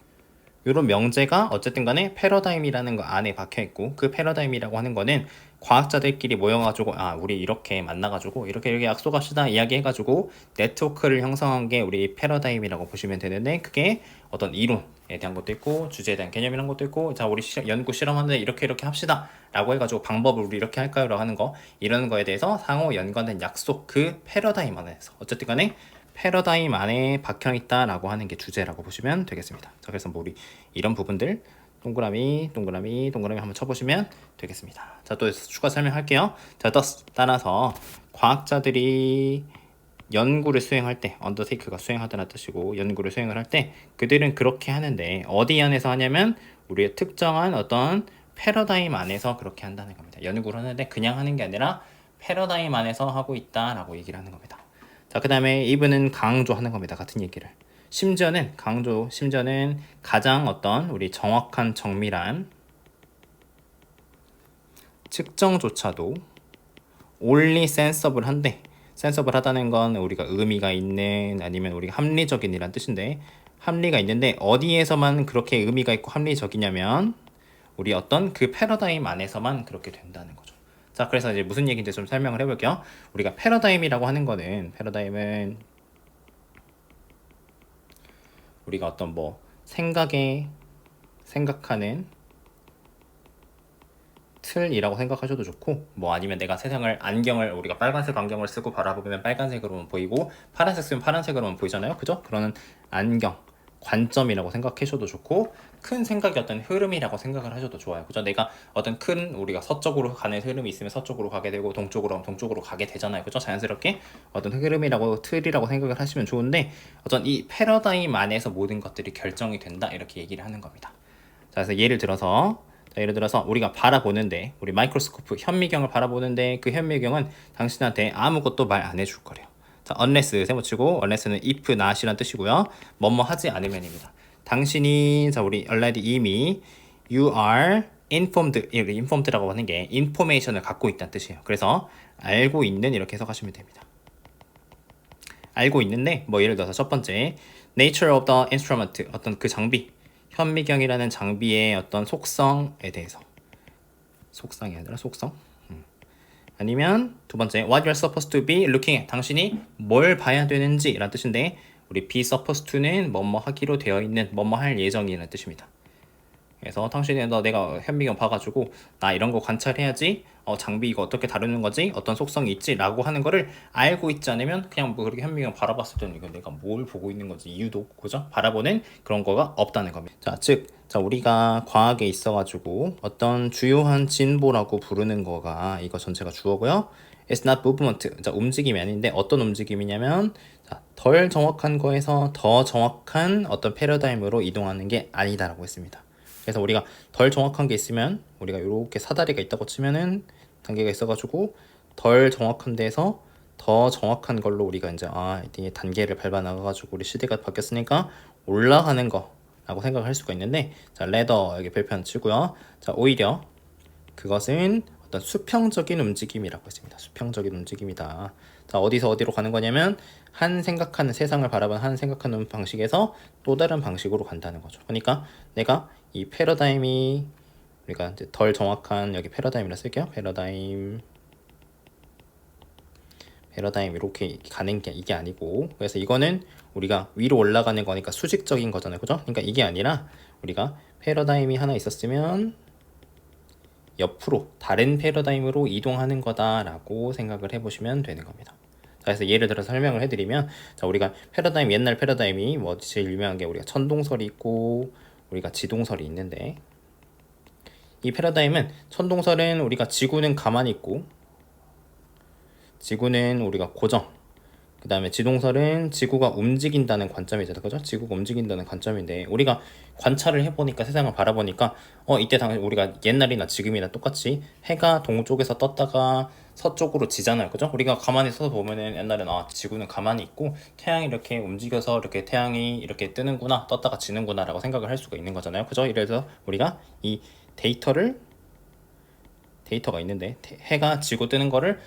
이런 명제가 어쨌든 간에 패러다임이라는 거 안에 박혀 있고, 그 패러다임이라고 하는 거는 과학자들끼리 모여가지고, 우리 이렇게 만나가지고 이렇게 약속합시다 이야기해가지고 네트워크를 형성한 게 우리 패러다임이라고 보시면 되는데, 그게 어떤 이론에 대한 것도 있고 주제에 대한 개념이란 것도 있고, 자, 우리 연구 실험하는데 이렇게 합시다 라고 해가지고 방법을 우리 이렇게 할까요? 라고 하는 거, 이런 거에 대해서 상호 연관된 약속, 그 패러다임 안에서 어쨌든 간에 패러다임 안에 박혀있다라고 하는 게 주제라고 보시면 되겠습니다. 자, 그래서 뭐 우리 이런 부분들 동그라미 한번 쳐보시면 되겠습니다. 자, 또 추가 설명할게요. 자, 따라서 과학자들이 연구를 수행할 때, 언더테이크가 수행하다는 뜻이고, 연구를 수행을 할 때 그들은 그렇게 하는데, 어디 안에서 하냐면 우리의 특정한 어떤 패러다임 안에서 그렇게 한다는 겁니다. 연구를 하는데 그냥 하는 게 아니라 패러다임 안에서 하고 있다라고 얘기를 하는 겁니다. 자, 그 다음에 이분은 강조하는 겁니다. 같은 얘기를. 심지어는 가장 어떤 우리 정확한 정밀한 측정조차도 only sensible 한데, sensible 하다는 건 우리가 의미가 있는, 아니면 우리가 합리적인 이란 뜻인데, 합리가 있는데 어디에서만 그렇게 의미가 있고 합리적이냐면 우리 어떤 그 패러다임 안에서만 그렇게 된다는 거죠. 자, 그래서 이제 무슨 얘기인지 좀 설명을 해볼게요. 우리가 패러다임이라고 하는 거는, 패러다임은 우리가 어떤 뭐 생각하는 틀이라고 생각하셔도 좋고, 뭐 아니면 내가 세상을 안경을 우리가 빨간색 안경을 쓰고 바라보면 빨간색으로만 보이고 파란색 쓰면 파란색으로만 보이잖아요, 그죠? 그러는 안경 관점이라고 생각하셔도 좋고, 큰 생각이 어떤 흐름이라고 생각을 하셔도 좋아요, 그죠? 내가 어떤 큰 우리가 서쪽으로 가는 흐름이 있으면 서쪽으로 가게 되고 동쪽으로 하면 동쪽으로 가게 되잖아요, 그죠? 자연스럽게 어떤 흐름이라고 틀이라고 생각을 하시면 좋은데, 어떤 이 패러다임 안에서 모든 것들이 결정이 된다 이렇게 얘기를 하는 겁니다. 자, 그래서 예를 들어서 우리가 바라보는데, 우리 마이크로스코프 현미경을 바라보는데 그 현미경은 당신한테 아무것도 말 안 해줄 거래요. 자, unless 세모치고, unless는 if not이란 뜻이고요. 뭐뭐 하지 않으면입니다. 당신이, 자, 우리 already 이미 you are informed라고 하는 게 information을 갖고 있다는 뜻이에요. 그래서 알고 있는 이렇게 해석하시면 됩니다. 알고 있는데, 뭐 예를 들어서 첫 번째 nature of the instrument, 어떤 그 장비, 현미경이라는 장비의 어떤 속성에 대해서, 속성이 아니라 속성. 아니면 두 번째 what you're supposed to be looking at, 당신이 뭘 봐야 되는지 라는 뜻인데, 우리 be supposed to는 뭐뭐 하기로 되어 있는, 뭐뭐 할 예정이라는 뜻입니다. 그래서 당신이 내가 현미경 봐가지고 나 이런 거 관찰해야지, 장비 이거 어떻게 다루는 거지, 어떤 속성이 있지 라고 하는 거를 알고 있지 않으면 그냥 뭐 그렇게 현미경 바라봤을 때는 이거 내가 뭘 보고 있는 건지 이유도 없고, 그죠? 바라보는 그런 거가 없다는 겁니다. 자, 우리가 과학에 있어가지고 어떤 주요한 진보라고 부르는 거가 이거 전체가 주어고요. It's not movement. 자, 움직임이 아닌데 어떤 움직임이냐면, 자, 덜 정확한 거에서 더 정확한 어떤 패러다임으로 이동하는 게 아니다라고 했습니다. 그래서 우리가 덜 정확한 게 있으면, 우리가 이렇게 사다리가 있다고 치면은 단계가 있어가지고 덜 정확한 데서 더 정확한 걸로 우리가 이제 이게 단계를 밟아 나가가지고 우리 시대가 바뀌었으니까 올라가는 거라고 생각을 할 수가 있는데, 자, 레더 여기 별표는 치고요. 자, 오히려 그것은 어떤 수평적인 움직임이라고 했습니다. 수평적인 움직임이다. 자, 어디서 어디로 가는 거냐면 세상을 바라보는 한 생각하는 방식에서 또 다른 방식으로 간다는 거죠. 그러니까 내가 이 패러다임이, 우리가 이제 덜 정확한, 여기 패러다임이라 쓸게요. 패러다임 이렇게 가는 게 이게 아니고, 그래서 이거는 우리가 위로 올라가는 거니까 수직적인 거잖아요, 그죠? 그러니까 이게 아니라 우리가 패러다임이 하나 있었으면 옆으로 다른 패러다임으로 이동하는 거다라고 생각을 해보시면 되는 겁니다. 자, 그래서 예를 들어서 설명을 해드리면, 자, 우리가 옛날 패러다임이 뭐 제일 유명한 게 우리가 천동설이 있고 우리가 지동설이 있는데, 이 패러다임은, 천동설은 우리가 지구는 가만히 있고 지구는 우리가 고정, 그 다음에 지동설은 지구가 움직인다는 관점이잖아요, 그죠? 지구가 움직인다는 관점인데, 우리가 관찰을 해보니까, 세상을 바라보니까 이때 우리가 옛날이나 지금이나 똑같이 해가 동쪽에서 떴다가 서쪽으로 지잖아요, 그죠? 우리가 가만히 서서 보면은 옛날엔 지구는 가만히 있고 태양이 이렇게 움직여서 이렇게 태양이 이렇게 뜨는구나, 떴다가 지는구나 라고 생각을 할 수가 있는 거잖아요, 그죠? 이래서 우리가 이 데이터가 있는데, 해가 지고 뜨는 거를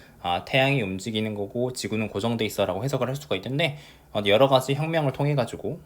태양이 움직이는 거고 지구는 고정돼 있어 라고 해석을 할 수가 있는데, 여러 가지 혁명을 통해 가지고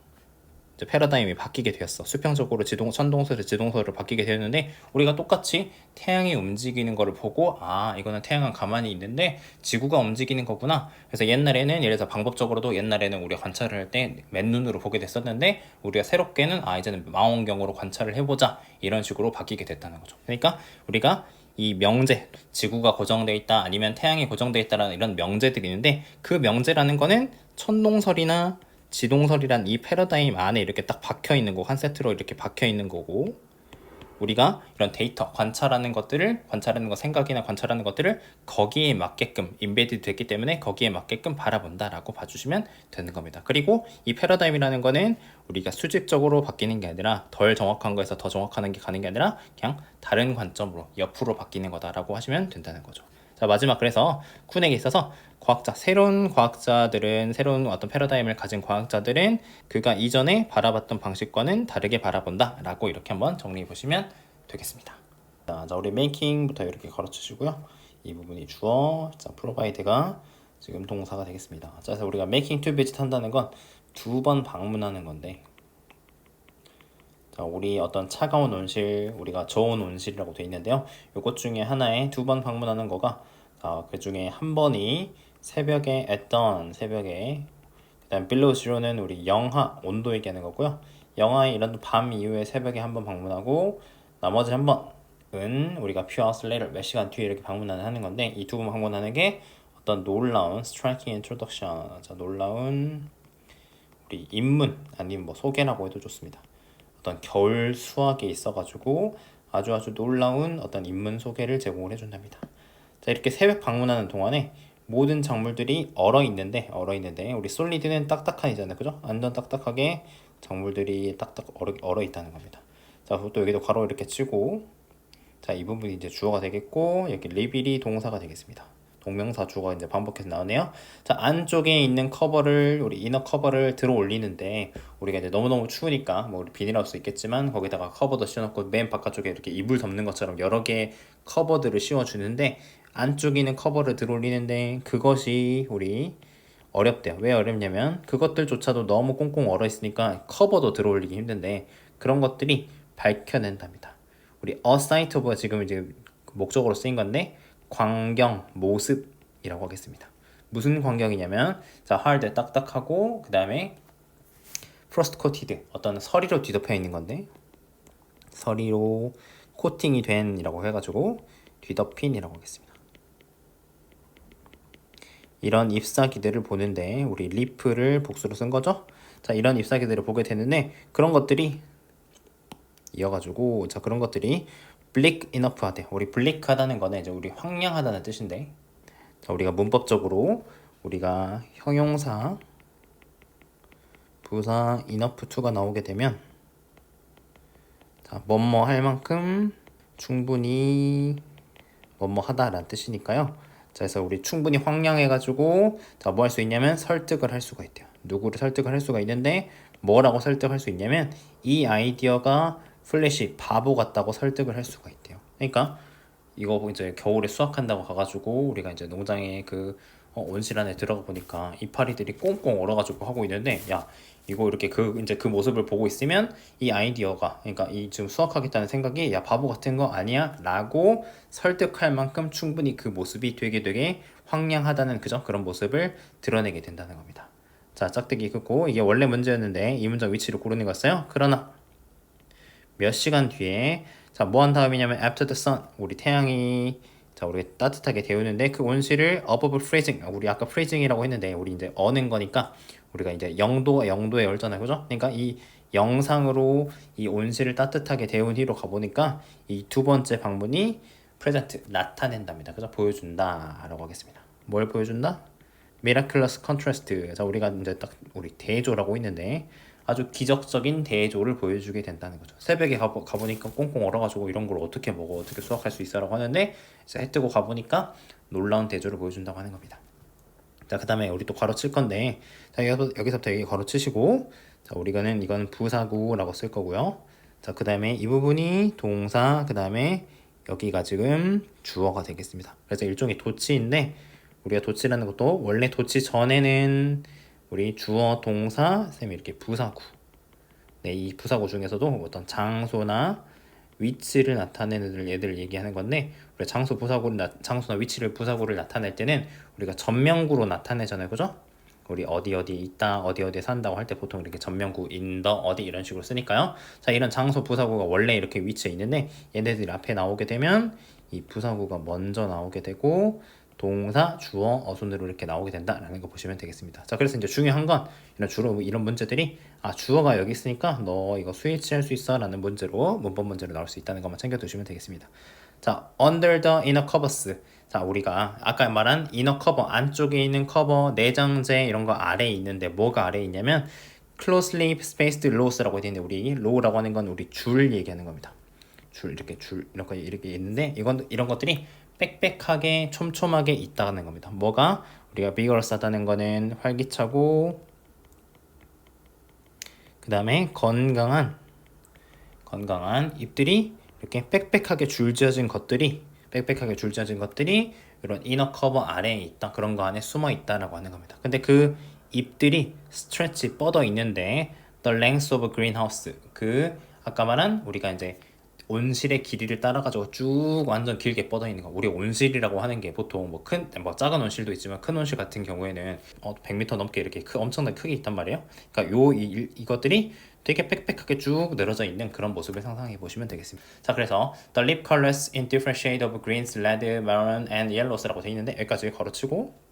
이제 패러다임이 바뀌게 되었어. 수평적으로 천동설에서 지동설로 바뀌게 되었는데, 우리가 똑같이 태양이 움직이는 거를 보고 이거는 태양은 가만히 있는데 지구가 움직이는 거구나. 그래서 옛날에는, 예를 들어서 방법적으로도 옛날에는 우리가 관찰을 할 때 맨눈으로 보게 됐었는데, 우리가 새롭게는 이제는 망원경으로 관찰을 해보자, 이런 식으로 바뀌게 됐다는 거죠. 그러니까 우리가 이 명제, 지구가 고정되어 있다 아니면 태양이 고정되어 있다라는 이런 명제들이 있는데, 그 명제라는 거는 천동설이나 지동설이란 이 패러다임 안에 이렇게 딱 박혀 있는 거, 한 세트로 이렇게 박혀 있는 거고, 우리가 이런 데이터, 관찰하는 거, 생각이나 관찰하는 것들을 거기에 맞게끔 인베디드 됐기 때문에 거기에 맞게끔 바라본다라고 봐주시면 되는 겁니다. 그리고 이 패러다임이라는 거는 우리가 수직적으로 바뀌는 게 아니라, 덜 정확한 거에서 더 정확한 게 가는 게 아니라 그냥 다른 관점으로 옆으로 바뀌는 거다라고 하시면 된다는 거죠. 자, 마지막, 그래서 쿤에게 있어서 새로운 어떤 패러다임을 가진 과학자들은 그가 이전에 바라봤던 방식과는 다르게 바라본다 라고 이렇게 한번 정리해 보시면 되겠습니다. 자, 우리 making부터 이렇게 가르쳐 주고요. 이 부분이 주어, 자, provide가 지금 동사가 되겠습니다. 자, 그래서 우리가 making to visit 한다는 건 2번 방문하는 건데, 자, 우리 어떤 차가운 온실, 우리가 저온 온실이라고 되어 있는데요. 요것 중에 하나에 2번 방문하는 거가, 그 중에 한 번이 새벽에, 그다음 below zero는 우리 영하 온도 얘기하는 거고요. 영하의 이런 밤 이후에 새벽에 한번 방문하고 나머지 한 번은 우리가 few hours later 몇 시간 뒤에 이렇게 방문하는 건데 이 두 번 방문하는 게 어떤 놀라운 striking introduction, 자 놀라운 우리 입문 아니면 뭐 소개라고 해도 좋습니다. 어떤 겨울 수학에 있어가지고 아주 놀라운 어떤 입문 소개를 제공을 해준답니다. 자 이렇게 새벽 방문하는 동안에 모든 작물들이 얼어 있는데 우리 솔리드는 딱딱한이잖아요, 그죠? 완전 딱딱하게 작물들이 딱딱 얼어 있다는 겁니다. 자 그것도 여기도 괄호 이렇게 치고 자 이 부분이 이제 주어가 되겠고 여기 리빌이 동사가 되겠습니다. 동명사 주어가 이제 반복해서 나오네요. 자 안쪽에 있는 커버를 우리 이너 커버를 들어 올리는데 우리가 이제 너무너무 추우니까 뭐 우리 비닐하우스 있겠지만 거기다가 커버도 씌워놓고 맨 바깥쪽에 이렇게 이불 덮는 것처럼 여러 개의 커버들을 씌워주는데 안쪽에 있는 커버를 들어 올리는데 그것이 우리 어렵대요. 왜 어렵냐면 그것들조차도 너무 꽁꽁 얼어 있으니까 커버도 들어 올리기 힘든데 그런 것들이 밝혀낸답니다. 우리 a sight of가 지금 이제 목적으로 쓰인 건데 광경, 모습이라고 하겠습니다. 무슨 광경이냐면 자 hard 딱딱하고 그 다음에 frost coated 어떤 서리로 뒤덮여 있는 건데 서리로 코팅이 된이라고 해가지고 뒤덮인이라고 하겠습니다. 이런 잎사귀들을 보는데 우리 leaf를 복수로 쓴 거죠. 자 이런 잎사귀들을 보게 되는데 그런 것들이 이어가지고 자 그런 것들이 bleak enough 하대. 우리 bleak하다는 거는 이제 우리 황량하다는 뜻인데 자 우리가 문법적으로 우리가 형용사 부사 enough to가 나오게 되면 자 뭐뭐 할 만큼 충분히 뭐뭐 하다라는 뜻이니까요. 자 그래서 우리 충분히 황량해가지고 자 뭐 할 수 있냐면 설득을 할 수가 있대요. 누구를 설득을 할 수가 있는데 뭐라고 설득할 수 있냐면 이 아이디어가 플래시 바보 같다고 설득을 할 수가 있대요. 그러니까 이거 이제 겨울에 수확한다고 가가지고 우리가 이제 농장에 그 온실 안에 들어가 보니까 이파리들이 꽁꽁 얼어가지고 하고 있는데 야 이거 이렇게 이제 그 모습을 보고 있으면 이 아이디어가 그러니까 이 지금 수확하겠다는 생각이 야 바보 같은 거 아니야 라고 설득할 만큼 충분히 그 모습이 되게 황량하다는 그런 모습을 드러내게 된다는 겁니다. 자 짝대기 긋고 이게 원래 문제였는데 이 문장 위치를 고르는 거였어요. 그러나 몇 시간 뒤에 자 뭐 한 다음이냐면 after the sun 우리 태양이 자 우리 따뜻하게 데우는데 그 온실을 above freezing 우리 아까 freezing이라고 했는데 우리 이제 어는 거니까 우리가 이제 0도에 열잖아요, 그죠? 그러니까 이 영상으로 이 온실을 따뜻하게 데운 뒤로 가보니까 이 두 번째 방문이 present 나타낸답니다, 그죠? 보여준다라고 하겠습니다. 뭘 보여준다? miraculous contrast. 자 우리가 이제 딱 우리 대조라고 있는데 아주 기적적인 대조를 보여주게 된다는 거죠. 새벽에 가보니까 꽁꽁 얼어가지고 이런 걸 어떻게 먹어, 어떻게 수확할 수 있어라고 하는데 이제 해 뜨고 가보니까 놀라운 대조를 보여준다고 하는 겁니다. 자, 그 다음에 우리 또 괄호 칠 건데 자, 여기서부터 여기 괄호 치시고 자, 우리가는 이건 부사구라고 쓸 거고요. 자, 그 다음에 이 부분이 동사, 그 다음에 여기가 지금 주어가 되겠습니다. 그래서 일종의 도치인데 우리가 도치라는 것도 원래 도치 전에는 우리 주어, 동사, 쌤이 이렇게 부사구. 네, 이 부사구 중에서도 어떤 장소나 위치를 나타내는 얘들을 얘기하는 건데 우리가 장소나 위치를 부사구를 나타낼 때는 우리가 전명구로 나타내잖아요, 그죠? 우리 어디 있다, 어디에 산다고 할 때 보통 이렇게 전명구 in the 어디 이런 식으로 쓰니까요. 자, 이런 장소 부사구가 원래 이렇게 위치에 있는데 얘네들이 앞에 나오게 되면 이 부사구가 먼저 나오게 되고 동사, 주어, 어순으로 이렇게 나오게 된다라는 거 보시면 되겠습니다. 자, 그래서 이제 중요한 건 주로 이런 문제들이 주어가 여기 있으니까 너 이거 스위치 할 수 있어라는 문법 문제로 나올 수 있다는 것만 챙겨 두시면 되겠습니다. 자, under the inner covers. 자, 우리가 아까 말한 inner cover 안쪽에 있는 커버, 내장재 이런 거 아래에 있는데 뭐가 아래에 있냐면 closely spaced rows라고 되어 있는데 우리 row라고 하는 건 우리 줄 얘기하는 겁니다. 줄 이렇게 있는데 이런 것들이 빽빽하게 촘촘하게 있다는 겁니다. 뭐가 우리가 vigorous 하다는 거는 활기차고 그 다음에 건강한 잎들이 이렇게 빽빽하게 줄지어진 것들이 이런 이너 커버 아래에 있다, 그런 거 안에 숨어 있다라고 하는 겁니다. 근데 그 잎들이 스트레치 뻗어 있는데 the length of a greenhouse 그 아까 말한 우리가 이제 온실의 길이를 따라가지고 쭉 완전 길게 뻗어 있는 거. 우리 온실이라고 하는 게 보통 뭐 작은 온실도 있지만 큰 온실 같은 경우에는 100m 넘게 이렇게 엄청나게 크게 있단 말이에요. 그러니까 이것들이 되게 빽빽하게 쭉 늘어져 있는 그런 모습을 상상해 보시면 되겠습니다. 자, 그래서 the leaf colors in different shade of greens, red, maroon, and yellows라고 되어 있는데 여기까지 걸어치고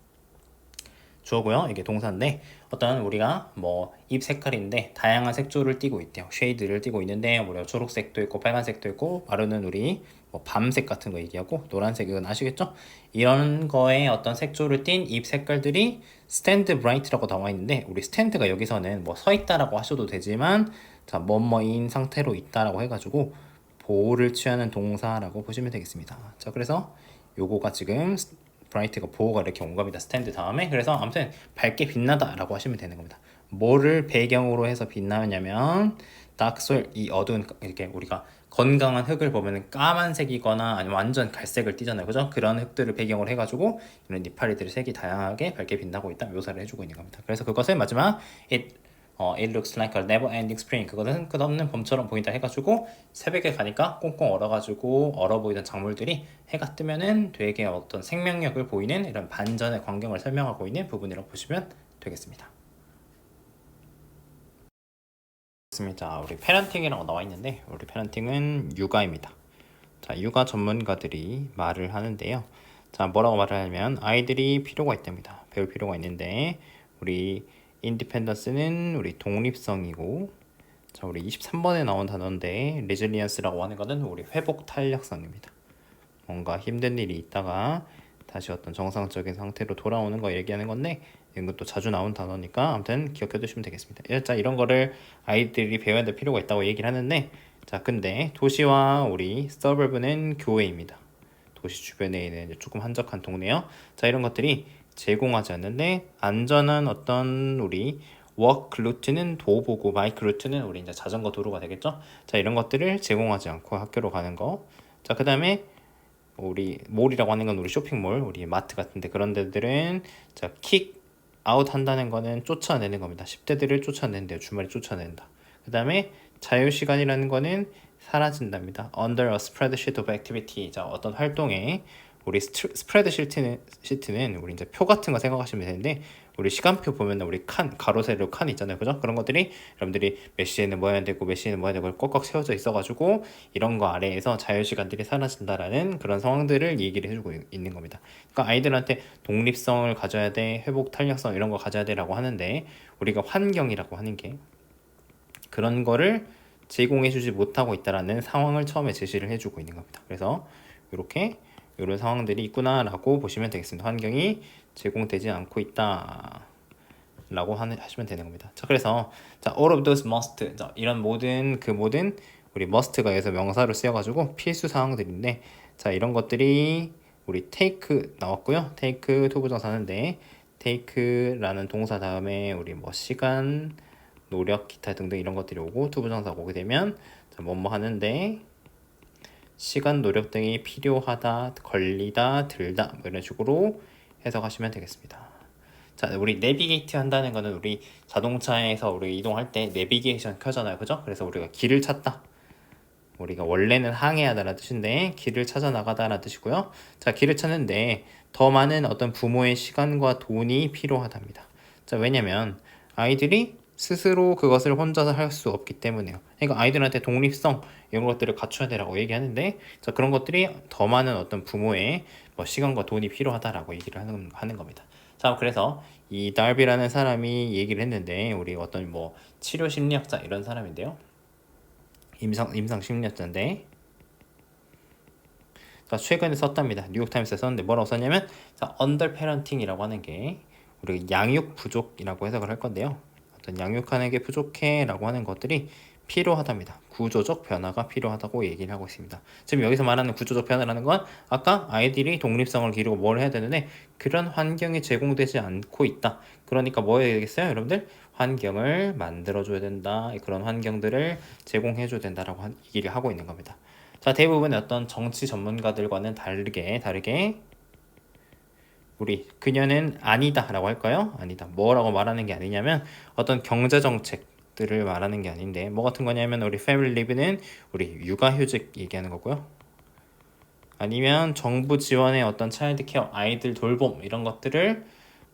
주어고요. 이게 동사인데 어떤 우리가 뭐 잎 색깔인데 다양한 색조를 띠고 있대요. 쉐이드를 띠고 있는데 뭐 초록색도 있고 빨간색도 있고 마루는 우리 뭐 밤색 같은 거 얘기하고 노란색은 아시겠죠? 이런 거에 어떤 색조를 띤 잎 색깔들이 stand bright라고 나와 있는데 우리 stand가 여기서는 뭐 서 있다라고 하셔도 되지만 자 뭐뭐인 상태로 있다라고 해가지고 보호를 취하는 동사라고 보시면 되겠습니다. 자 그래서 요거가 지금 브라이트가 보호가 이렇게 온 겁니다. 스탠드 다음에. 그래서 아무튼 밝게 빛나다 라고 하시면 되는 겁니다. 뭐를 배경으로 해서 빛나냐면 다크소일, 이 어두운 이렇게 우리가 건강한 흙을 보면 까만색이거나 아니면 완전 갈색을 띠잖아요. 그죠? 그런 흙들을 배경으로 해가지고 이런 이파리들의 색이 다양하게 밝게 빛나고 있다 묘사를 해주고 있는 겁니다. 그래서 그것을 마지막 it looks like a never ending spring. 그것은 끝없는 봄처럼 보인다 해가지고 새벽에 가니까 꽁꽁 얼어가지고 얼어 보이던 작물들이 해가 뜨면은 되게 어떤 생명력을 보이는 이런 반전의 광경을 설명하고 있는 부분이라고 보시면 되겠습니다. 자, 우리 패런팅이라고 나와 있는데 우리 패런팅은 육아입니다. 자, 육아 전문가들이 말을 하는데요. 자, 뭐라고 말을 하냐면 아이들이 필요가 있답니다. 배울 필요가 있는데 우리 인디펜던스는 우리 독립성이고 자 우리 23번에 나온 단어인데 레질리언스라고 하는 것은 우리 회복 탄력성입니다. 뭔가 힘든 일이 있다가 다시 어떤 정상적인 상태로 돌아오는 거 얘기하는 건데 이것도 자주 나온 단어니까 아무튼 기억해 두시면 되겠습니다. 자 이런 거를 아이들이 배워야 될 필요가 있다고 얘기를 하는데 자 근데 도시와 우리 서버브는 교외입니다. 도시 주변에 있는 조금 한적한 동네요. 자 이런 것들이 제공하지 않는데 안전한 어떤 우리 워크 루트는 도보고 마이크 루트는 우리 이제 자전거 도로가 되겠죠. 자 이런 것들을 제공하지 않고 학교로 가는 거. 자 그다음에 우리 몰이라고 하는 건 우리 쇼핑몰, 우리 마트 같은데 그런 데들은 자킥 아웃 한다는 거는 쫓아내는 겁니다. 10대들을 쫓아낸대요. 주말에 쫓아낸다. 그다음에 자유 시간이라는 거는 사라진답니다. Under a spreadsheet of activity. 자 어떤 활동에 우리 스프레드 시트는 우리 이제 표 같은 거 생각하시면 되는데 우리 시간표 보면 우리 가로 세로 칸 있잖아요. 그죠? 그런 것들이 여러분들이 몇 시에는 뭐 해야 되고 몇 시에는 뭐 해야 되고 꽉꽉 세워져 있어가지고 이런 거 아래에서 자유시간들이 사라진다라는 그런 상황들을 얘기를 해주고 있는 겁니다. 그러니까 아이들한테 독립성을 가져야 돼, 회복 탄력성 이런 거 가져야 돼라고 하는데 우리가 환경이라고 하는 게 그런 거를 제공해주지 못하고 있다라는 상황을 처음에 제시를 해주고 있는 겁니다. 그래서 이렇게 이런 상황들이 있구나라고 보시면 되겠습니다. 환경이 제공되지 않고 있다 라고 하시면 되는 겁니다. 자 그래서 자 all of those must 자, 이런 모든 우리 must가 여기서 명사로 쓰여가지고 필수 사항들인데 자 이런 것들이 우리 take 나왔고요. take 투부정사인데 take라는 동사 다음에 우리 뭐 시간 노력 기타 등등 이런 것들이 오고 투부정사가 오게 되면 자 뭐뭐 하는데 시간, 노력 등이 필요하다, 걸리다, 들다 뭐 이런 식으로 해석하시면 되겠습니다. 자, 우리 내비게이트 한다는 거는 우리 자동차에서 우리 이동할 때 내비게이션 켜잖아요. 그죠? 그래서 우리가 길을 찾다. 우리가 원래는 항해하다라는 뜻인데 길을 찾아 나가다라는 뜻이고요. 자, 길을 찾는데 더 많은 어떤 부모의 시간과 돈이 필요하답니다. 자, 왜냐면 아이들이 스스로 그것을 혼자서 할 수 없기 때문에요. 그러니까 아이들한테 독립성 이런 것들을 갖춰야 되라고 얘기하는데 자 그런 것들이 더 많은 어떤 부모의 뭐 시간과 돈이 필요하다라고 얘기를 하는 겁니다. 자 그래서 이 달비라는 사람이 얘기를 했는데 우리 어떤 뭐 치료 심리학자 이런 사람인데요. 임상 심리학자인데 자 최근에 썼답니다. 뉴욕타임스에 썼는데 뭐라고 썼냐면 자 언더 페런팅이라고 하는 게 우리 양육 부족이라고 해석을 할 건데요. 양육하는 게 부족해라고 하는 것들이 필요하답니다. 구조적 변화가 필요하다고 얘기를 하고 있습니다. 지금 여기서 말하는 구조적 변화라는 건 아까 아이들이 독립성을 기르고 뭘 해야 되는데 그런 환경이 제공되지 않고 있다. 그러니까 뭐 해야 되겠어요? 여러분들 환경을 만들어줘야 된다. 그런 환경들을 제공해줘야 된다라고 얘기를 하고 있는 겁니다. 자 대부분의 어떤 정치 전문가들과는 다르게 우리 그녀는 아니다 라고 할까요? 아니다. 뭐라고 말하는 게 아니냐면 어떤 경제정책 것들을 말하는 게 아닌데 뭐 같은 거냐면 우리 family leave는 우리 육아휴직 얘기하는 거고요. 아니면 정부 지원의 어떤 차일드 케어, 아이들 돌봄 이런 것들을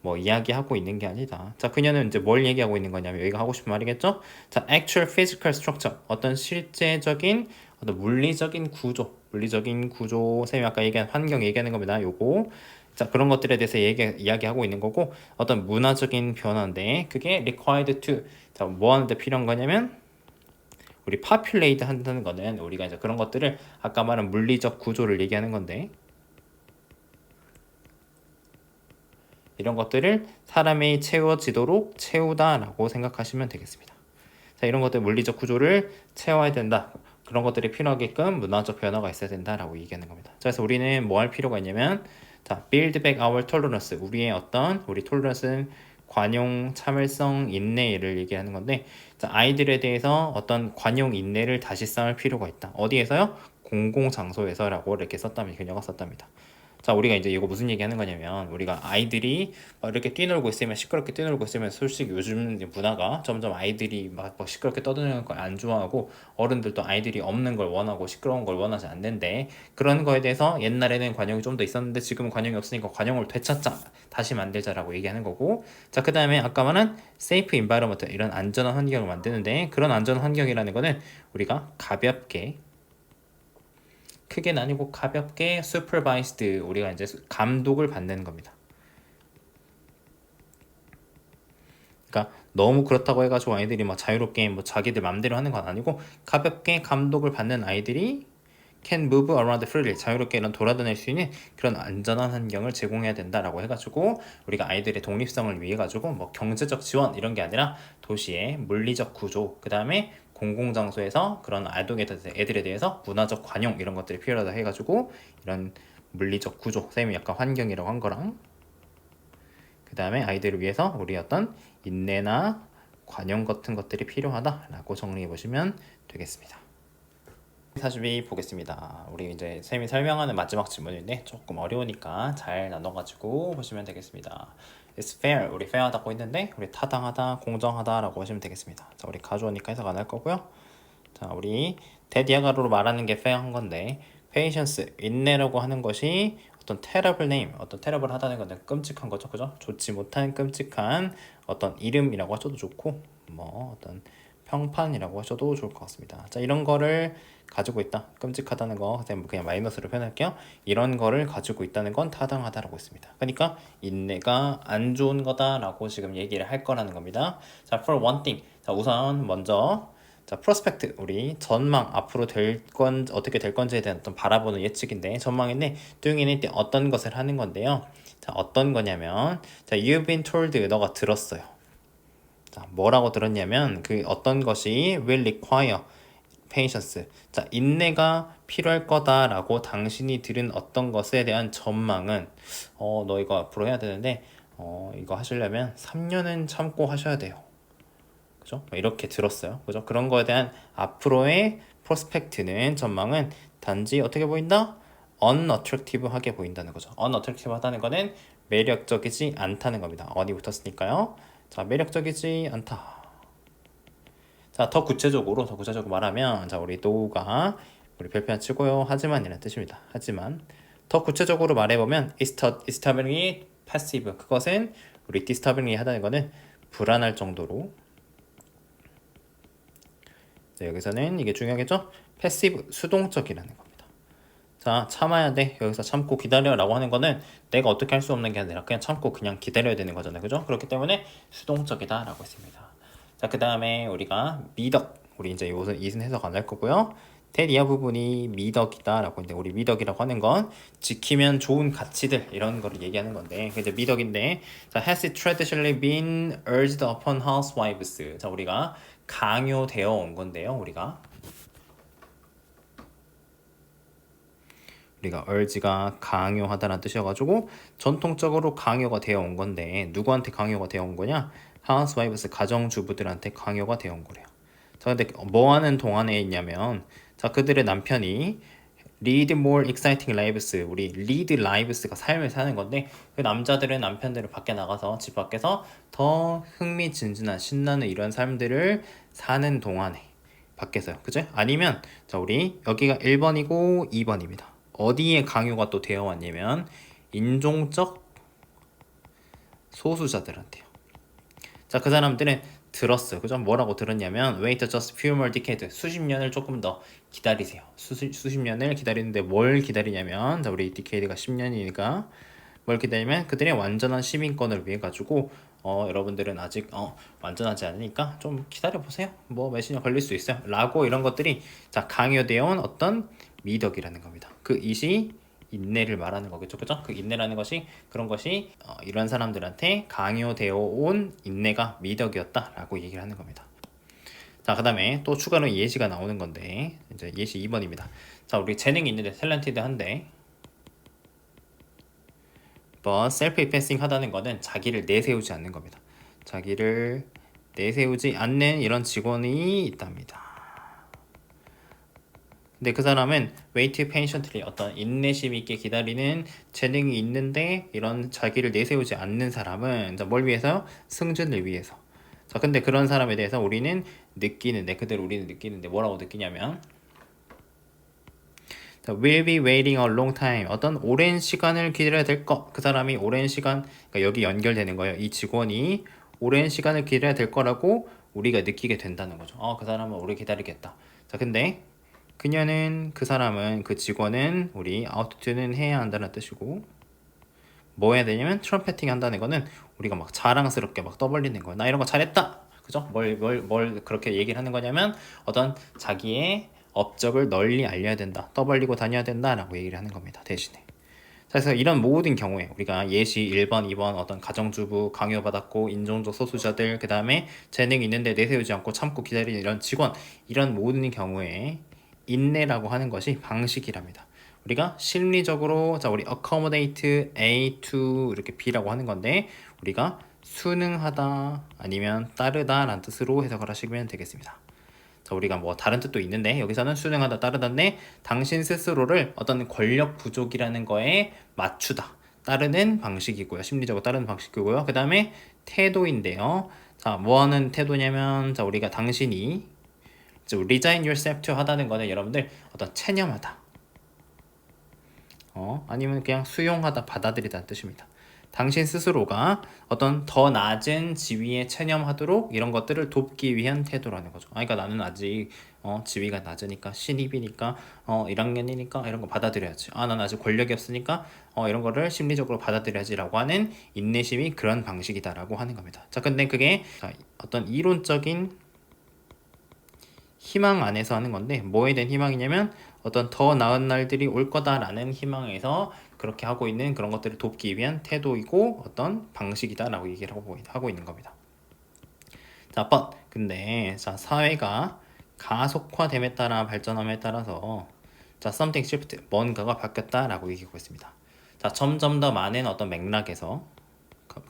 뭐 이야기하고 있는 게 아니다. 자, 그녀는 이제 뭘 얘기하고 있는 거냐면 여기가 하고 싶은 말이겠죠? 자, actual physical structure 어떤 실제적인 어떤 물리적인 구조, 쌤이 아까 얘기한 환경 얘기하는 겁니다. 요거. 자, 그런 것들에 대해서 이야기하고 있는 거고 어떤 문화적인 변화인데 그게 required to 자, 뭐 하는데 필요한 거냐면 우리 populate 한다는 거는 우리가 이제 그런 것들을 아까 말한 물리적 구조를 얘기하는 건데 이런 것들을 사람이 채워지도록 채우다라고 생각하시면 되겠습니다. 자, 이런 것들 물리적 구조를 채워야 된다. 그런 것들이 필요하게끔 문화적 변화가 있어야 된다라고 얘기하는 겁니다. 자, 그래서 우리는 뭐 할 필요가 있냐면 자, build back our tolerance. 우리 tolerance는 관용, 참을성, 인내를 얘기하는 건데 자, 아이들에 대해서 어떤 관용, 인내를 다시 쌓을 필요가 있다. 어디에서요? 공공장소에서라고 이렇게 썼답니다. 그녀가 썼답니다. 자, 우리가 이제 이거 무슨 얘기 하는 거냐면 우리가 아이들이 막 이렇게 뛰놀고 있으면 시끄럽게 뛰놀고 있으면 솔직히 요즘 문화가 점점 아이들이 막 시끄럽게 떠드는 걸 안 좋아하고 어른들도 아이들이 없는 걸 원하고 시끄러운 걸 원하지 않는데 그런 거에 대해서 옛날에는 관용이 좀 더 있었는데 지금은 관용이 없으니까 관용을 되찾자 다시 만들자라고 얘기하는 거고 자, 그 다음에 아까 말한 safe environment 이런 안전한 환경을 만드는데 그런 안전한 환경이라는 거는 우리가 가볍게 크게 나뉘고 가볍게 supervised 우리가 이제 감독을 받는 겁니다. 그러니까 너무 그렇다고 해가지고 아이들이 막 자유롭게 뭐 자기들 맘대로 하는 건 아니고 가볍게 감독을 받는 아이들이 can move around freely 자유롭게 이런 돌아다닐 수 있는 그런 안전한 환경을 제공해야 된다라고 해가지고 우리가 아이들의 독립성을 위해 가지고 뭐 경제적 지원 이런 게 아니라 도시의 물리적 구조 그 다음에 공공장소에서 그런 애들에 대해서 문화적 관용 이런 것들이 필요하다 해가지고 이런 물리적 구조 쌤이 약간 환경이라고 한 거랑 그 다음에 아이들을 위해서 우리 어떤 인내나 관용 같은 것들이 필요하다라고 정리해 보시면 되겠습니다. 42 보겠습니다. 우리 이제 쌤이 설명하는 마지막 질문인데 조금 어려우니까 잘 나눠가지고 보시면 되겠습니다. It's fair. 우리 fair하다고 했는데 우리 타당하다, 공정하다라고 하시면 되겠습니다. 자, 우리 가주어니까 해석 안 할 거고요. 자, 우리 대디아가로로 말하는 게 fair한 건데 patience, 인내라고 하는 것이 어떤 terrible name, 어떤 terrible 하다는 건 끔찍한 거죠, 그죠? 좋지 못한 끔찍한 어떤 이름이라고 하셔도 좋고 뭐 어떤 평판이라고 하셔도 좋을 것 같습니다. 자, 이런 거를 가지고 있다. 끔찍하다는 거 그냥 마이너스로 표현할게요. 이런 거를 가지고 있다는 건 타당하다라고 했습니다. 그러니까 인내가 안 좋은 거다라고 지금 얘기를 할 거라는 겁니다. 자, for one thing. 자, 우선 먼저 자, 프로스펙트 우리 전망 앞으로 될 건 어떻게 될 건지에 대한 어떤 바라보는 예측인데 전망인데 doing it 어떤 것을 하는 건데요. 자, 어떤 거냐면 자, you've been told 너가 들었어요. 자, 뭐라고 들었냐면 그 어떤 것이 will require patience. 자, 인내가 필요할 거다라고 당신이 들은 어떤 것에 대한 전망은 너 이거 앞으로 해야 되는데 이거 하시려면 3년은 참고 하셔야 돼요. 그죠? 이렇게 들었어요. 그죠? 그런 거에 대한 앞으로의 프로스펙트는 전망은 단지 어떻게 보인다? unattractive하게 보인다는 거죠. unattractive하다는 거는 매력적이지 않다는 겁니다. on이 붙었으니까요. 자, 매력적이지 않다. 자, 더 구체적으로 말하면 자, 우리 노우가 우리 별표 안 치고요. 하지만이라는 뜻입니다. 하지만 더 구체적으로 말해보면 disturbingly passive 그것은 우리 disturbingly 하다는 거는 불안할 정도로 자, 여기서는 이게 중요하겠죠? 패시브 수동적이라는 겁니다. 자, 참아야 돼. 여기서 참고 기다려라고 하는 거는 내가 어떻게 할 수 없는 게 아니라 그냥 참고 그냥 기다려야 되는 거잖아요. 그죠? 그렇기 때문에 수동적이다라고 했습니다. 자, 그 다음에 우리가 미덕. 우리 이제 이것은 해석 안 할 거고요. 대리아 부분이 미덕이다라고 했는데 우리 미덕이라고 하는 건 지키면 좋은 가치들 이런 거를 얘기하는 건데 이제 미덕인데 자, has it traditionally been urged upon housewives 자, 우리가 강요되어 온 건데요. 우리가 urge가 강요하다라는 뜻이어가지고 전통적으로 강요가 되어 온 건데 누구한테 강요가 되어 온 거냐? housewives 가정주부들한테 강요가 되어 온 거래요. 자, 근데 뭐 하는 동안에 있냐면 자, 그들의 남편이 lead more exciting lives 우리 lead lives가 삶을 사는 건데 그 남자들은 남편들을 밖에 나가서 집 밖에서 더 흥미진진한 신나는 이런 삶들을 사는 동안에 받겠어요. 그죠? 아니면 자 우리 여기가 1번이고 2번입니다. 어디에 강요가 또 되어 왔냐면 인종적 소수자들한테요. 자, 그 사람들은 들었어요. 그죠? 뭐라고 들었냐면 wait just few more decades. 수십 년을 조금 더 기다리세요. 수십 년을 기다리는데 뭘 기다리냐면 자, 우리 decade가 10년이니까 뭘 기다리면 그들의 완전한 시민권을 위해 가지고 여러분들은 아직 완전하지 않으니까 좀 기다려 보세요. 뭐 몇 년 걸릴 수 있어요. 라고 이런 것들이 자, 강요되어 온 어떤 미덕이라는 겁니다. 그 이시 인내를 말하는 거겠죠. 그죠? 그 인내라는 것이 그런 것이 이런 사람들한테 강요되어 온 인내가 미덕이었다라고 얘기를 하는 겁니다. 자, 그 다음에 또 추가로 예시가 나오는 건데 이제 예시 2번입니다. 자, 우리 재능이 있는데 탤런티드한데 but self-effacing 하다는 거는 자기를 내세우지 않는 겁니다. 자기를 내세우지 않는 이런 직원이 있답니다. 근데 그 사람은 wait patiently 어떤 인내심 있게 기다리는 재능이 있는데 이런 자기를 내세우지 않는 사람은 뭘 위해서요? 승진을 위해서. 자, 근데 그런 사람에 대해서 우리는 느끼는데 그대로 우리는 느끼는데 뭐라고 느끼냐면 will be waiting a long time. 어떤 오랜 시간을 기다려야 될 거. 그 사람이 오랜 시간, 그러니까 여기 연결되는 거예요. 이 직원이 오랜 시간을 기다려야 될 거라고 우리가 느끼게 된다는 거죠. 그 사람은 오래 기다리겠다. 자, 근데 그녀는, 그 사람은, 그 직원은 우리 아웃투는 해야 한다는 뜻이고, 뭐 해야 되냐면 트럼펫팅 한다는 거는 우리가 막 자랑스럽게 막 떠벌리는 거야. 나 이런 거 잘했다. 그죠? 뭘 그렇게 얘기를 하는 거냐면 어떤 자기의 업적을 널리 알려야 된다. 떠벌리고 다녀야 된다라고 얘기를 하는 겁니다. 대신에. 그래서 이런 모든 경우에 우리가 예시 1번, 2번 어떤 가정주부 강요받았고 인종적 소수자들 그 다음에 재능이 있는데 내세우지 않고 참고 기다리는 이런 직원 이런 모든 경우에 인내라고 하는 것이 방식이랍니다. 우리가 심리적으로 자 우리 accommodate A to 이렇게 B라고 하는 건데 우리가 순응하다 아니면 따르다 라는 뜻으로 해석을 하시면 되겠습니다. 자, 우리가 뭐 다른 뜻도 있는데 여기서는 순응하다 따르다인데 당신 스스로를 어떤 권력 부족이라는 거에 맞추다 따르는 방식이고요. 심리적으로 따르는 방식이고요. 그 다음에 태도인데요. 자, 뭐 하는 태도냐면 자 우리가 당신이 resign yourself to 하다는 거는 여러분들 어떤 체념하다 아니면 그냥 수용하다 받아들이다는 뜻입니다. 당신 스스로가 어떤 더 낮은 지위에 체념하도록 이런 것들을 돕기 위한 태도라는 거죠. 그러니까 나는 아직 지위가 낮으니까 신입이니까 1학년이니까 이런 거 받아들여야지. 난 아직 권력이 없으니까 이런 거를 심리적으로 받아들여야지라고 하는 인내심이 그런 방식이다라고 하는 겁니다. 자, 근데 그게 어떤 이론적인 희망 안에서 하는 건데 뭐에 대한 희망이냐면 어떤 더 나은 날들이 올 거다라는 희망에서 그렇게 하고 있는 그런 것들을 돕기 위한 태도이고 어떤 방식이다라고 얘기를 하고 있는 겁니다. 자, 근데 자 사회가 가속화됨에 따라 발전함에 따라서 자 something shift 뭔가가 바뀌었다라고 얘기하고 있습니다. 자, 점점 더 많은 어떤 맥락에서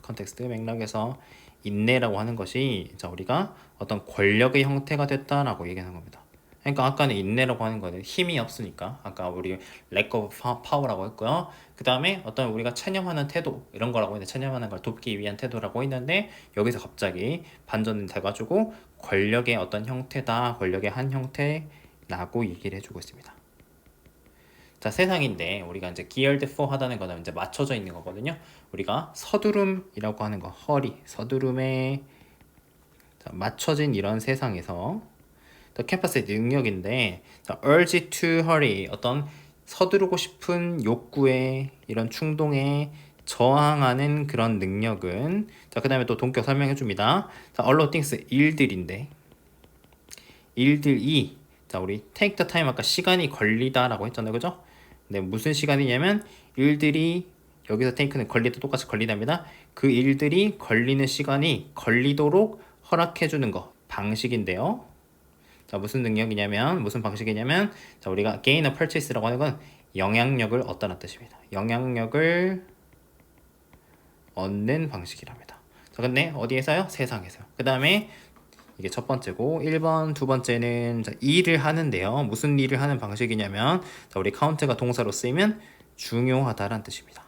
컨텍스트 맥락에서 인내라고 하는 것이 자 우리가 어떤 권력의 형태가 됐다라고 얘기하는 겁니다. 그러니까 아까는 인내라고 하는 거는 힘이 없으니까 아까 우리 lack of power라고 했고요. 그 다음에 어떤 우리가 체념하는 태도 이런 거라고 했는데 체념하는 걸 돕기 위한 태도라고 했는데 여기서 갑자기 반전이 돼가지고 권력의 어떤 형태다 권력의 한 형태라고 얘기를 해주고 있습니다. 자, 세상인데 우리가 이제 geared for 하다는 거는 이제 맞춰져 있는 거거든요. 우리가 서두름이라고 하는 거, 허리, 서두름에 맞춰진 이런 세상에서 the capacity 능력인데 urge to hurry 어떤 서두르고 싶은 욕구에 이런 충동에 저항하는 그런 능력은 그 다음에 또 동격 설명해 줍니다. allow things 일들인데 일들이 우리 take the time 아까 시간이 걸리다 라고 했잖아요. 그죠? 네, 무슨 시간이냐면 일들이 여기서 take는 걸리다 똑같이 걸리답니다. 그 일들이 걸리는 시간이 걸리도록 허락해 주는 거 방식인데요. 자, 무슨 능력이냐면 무슨 방식이냐면 자, 우리가 gain a purchase라고 하는 건 영향력을 얻다는 뜻입니다. 영향력을 얻는 방식이랍니다. 자, 근데 어디에서요? 세상에서요. 그 다음에 이게 첫 번째고 1번, 두 번째는 자, 일을 하는데요. 무슨 일을 하는 방식이냐면 자, 우리 카운트가 동사로 쓰이면 중요하다라는 뜻입니다.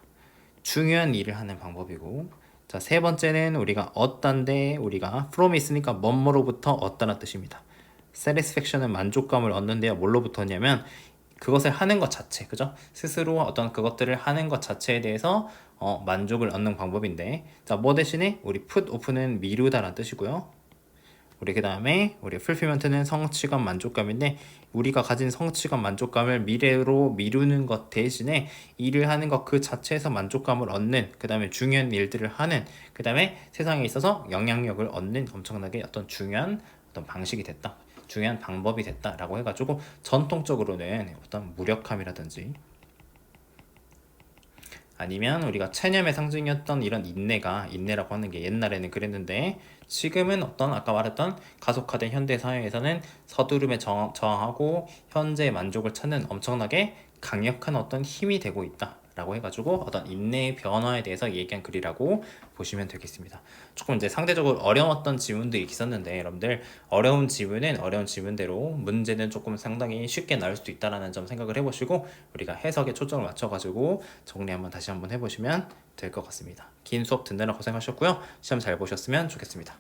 중요한 일을 하는 방법이고 자, 세 번째는 우리가 어떤데 우리가 from이 있으니까 뭐뭐로부터 얻다는 뜻입니다. satisfaction은 만족감을 얻는데요. 뭘로부터냐면 그것을 하는 것 자체, 그죠? 스스로 어떤 그것들을 하는 것 자체에 대해서 만족을 얻는 방법인데, 자, 뭐 대신에 우리 put off는 미루다라는 뜻이고요. 우리 그 다음에 우리 fulfillment는 성취감, 만족감인데 우리가 가진 성취감, 만족감을 미래로 미루는 것 대신에 일을 하는 것 그 자체에서 만족감을 얻는, 그 다음에 중요한 일들을 하는, 그 다음에 세상에 있어서 영향력을 얻는 엄청나게 어떤 중요한 어떤 방식이 됐다, 중요한 방법이 됐다라고 해가지고 전통적으로는 어떤 무력함이라든지 아니면 우리가 체념의 상징이었던 이런 인내라고 하는 게 옛날에는 그랬는데 지금은 어떤 아까 말했던 가속화된 현대 사회에서는 서두름에 저항하고 현재의 만족을 찾는 엄청나게 강력한 어떤 힘이 되고 있다라고 해가지고 어떤 인내의 변화에 대해서 얘기한 글이라고 보시면 되겠습니다. 조금 이제 상대적으로 어려웠던 지문들이 있었는데 여러분들 어려운 지문은 어려운 지문대로 문제는 조금 상당히 쉽게 나올 수도 있다라는 점 생각을 해보시고 우리가 해석에 초점을 맞춰가지고 정리 한번 다시 한번 해보시면 될 것 같습니다. 긴 수업 듣느라 고생하셨고요. 시험 잘 보셨으면 좋겠습니다.